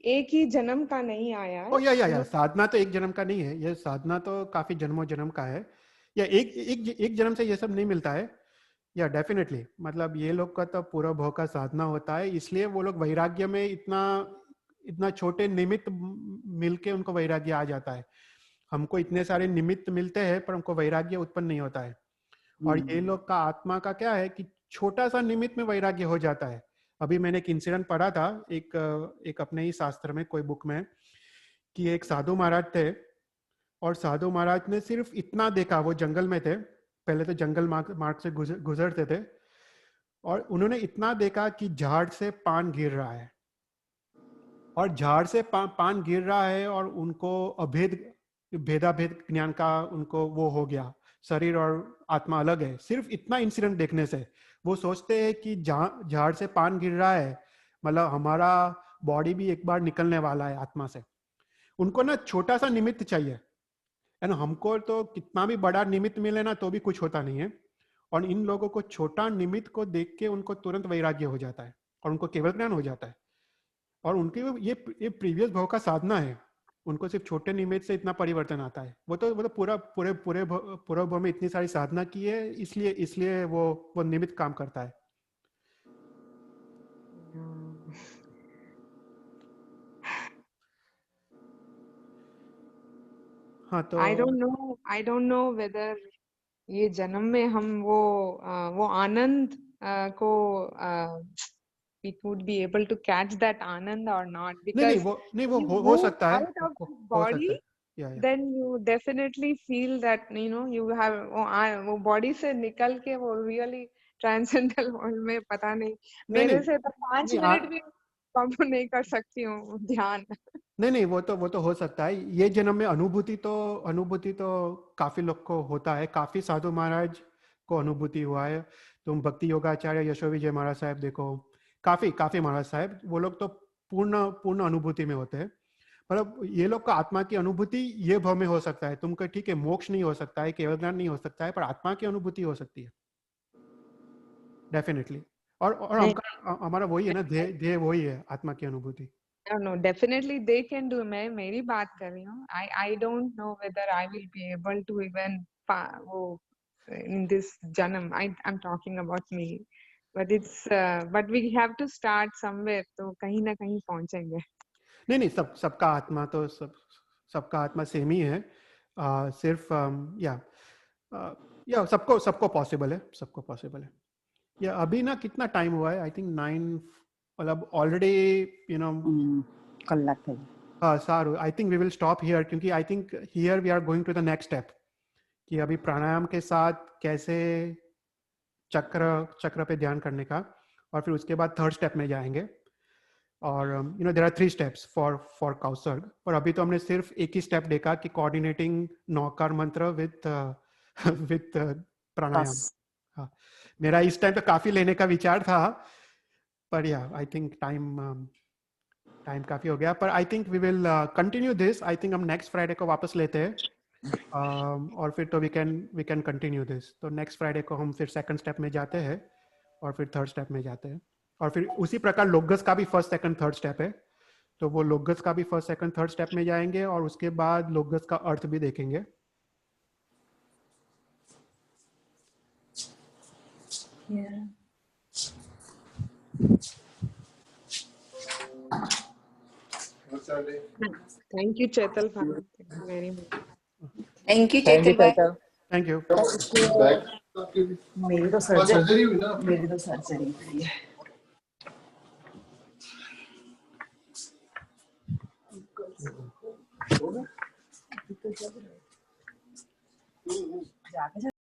एक ही जन्म का नहीं आया है। या साधना तो एक जन्म का नहीं है, ये साधना तो काफी जन्मों जन्म का है, या एक जन्म से ये सब नहीं मिलता है। या डेफिनेटली, मतलब ये लोग का तो पूरा भव का साधना होता है, इसलिए वो लोग वैराग्य में इतना छोटे निमित्त मिलके उनको वैराग्य आ जाता है। हमको इतने सारे निमित्त मिलते हैं पर हमको वैराग्य उत्पन्न नहीं होता है। और ये लोग का आत्मा का क्या है कि छोटा सा निमित्त में वैराग्य हो जाता है। अभी मैंने एक इंसिडेंट पढ़ा था एक अपने ही शास्त्र में, कोई बुक में, कि एक साधु महाराज थे, और साधु महाराज ने सिर्फ इतना देखा, वो जंगल में थे, पहले तो जंगल मार्ग से गुजरते थे, और उन्होंने इतना देखा कि झाड़ से पान गिर रहा है, और झाड़ से पान गिर रहा है, और उनको भेदाभेद ज्ञान का उनको वो हो गया, शरीर और आत्मा अलग है। सिर्फ इतना इंसिडेंट देखने से वो सोचते हैं कि झाड़ से पान गिर रहा है, मतलब हमारा बॉडी भी एक बार निकलने वाला है आत्मा से। उनको ना छोटा सा निमित्त चाहिए, एंड हमको तो कितना भी बड़ा निमित्त मिले ना तो भी कुछ होता नहीं है। और इन लोगों को छोटा निमित्त को देख के उनको तुरंत वैराग्य हो जाता है और उनको केवल ज्ञान हो जाता है। और उनकी ये प्रीवियस भाव का साधना है, उनको सिर्फ छोटे निमित्त से इतना परिवर्तन आता है। वो तो पूरे भाव में इतनी सारी साधना की है, इसलिए वो निमित्त काम करता है। हाँ, तो I don't know whether ये जन्म में हम वो आनंद को we would be able to catch that anand or not, because नहीं वो हो सकता है, out of this body, then you definitely feel that you have वो body से निकल के वो really transcendental world में, पता नहीं मेरे से तो 5 मिनट भी कम नहीं कर सकती हूँ ध्यान। नहीं वो तो हो सकता है। ये जन्म में अनुभूति तो काफी लोग को होता है, काफी साधु महाराज को अनुभूति हुआ है। तुम भक्ति योगाचार्य यशो विजय महाराज साहब देखो, काफी महाराज साहब, वो लोग तो पूर्ण अनुभूति में होते हैं। मतलब ये लोग का आत्मा की अनुभूति ये भाव में हो सकता है। तुमको ठीक है मोक्ष नहीं हो सकता है, केवल ज्ञान नहीं हो सकता है, पर आत्मा की अनुभूति हो सकती है डेफिनेटली। और हमारा वही है ना, ध्येय वही है, आत्मा की अनुभूति। No, definitely they can do. मैं मेरी बात कर रही हूँ। I don't know whether I will be able to even in this janam. I'm talking about me, but but we have to start somewhere. तो कहीं ना कहीं पहुंचेंगे। नहीं सबका आत्मा तो सबका आत्मा सेम ही है। सिर्फ या सबको पॉसिबल है। या अभी ना कितना टाइम हुआ है? आई थिंक 9, मतलब ऑलरेडी कलाक है। सारू, I think we will stop here, क्योंकि I think here we are going to the next step, कि अभी प्राणायाम के साथ कैसे चक्र पे ध्यान करने का, और फिर उसके बाद थर्ड स्टेप में जाएंगे। और देयर आर 3 स्टेप्स फॉर काउसर्ग, पर अभी तो हमने सिर्फ एक ही स्टेप देखा कि कोऑर्डिनेटिंग नौकार मंत्र विद विद प्राणायाम। हाँ, मेरा इस टाइम तो काफी लेने का विचार था, पर या आई थिंक टाइम काफी हो गया, पर I think we will continue this. I think हम नेक्स्ट फ्राइडे को वापस लेते हैं, और फिर तो वी कैन कंटिन्यू दिस। तो नेक्स्ट फ्राइडे को हम फिर सेकंड स्टेप में जाते हैं और फिर थर्ड स्टेप में जाते हैं, और फिर उसी प्रकार लोगस का भी फर्स्ट सेकंड थर्ड स्टेप है, तो वो लोगस का भी फर्स्ट सेकंड थर्ड स्टेप में जाएंगे और उसके बाद लोगस का अर्थ भी देखेंगे। Thank you, Chetal bhai. Thank you very much. Thank you Thank you, चेतन भाई। Chetal. Thank you. मेरी तो सर्जरी हुई है। जाके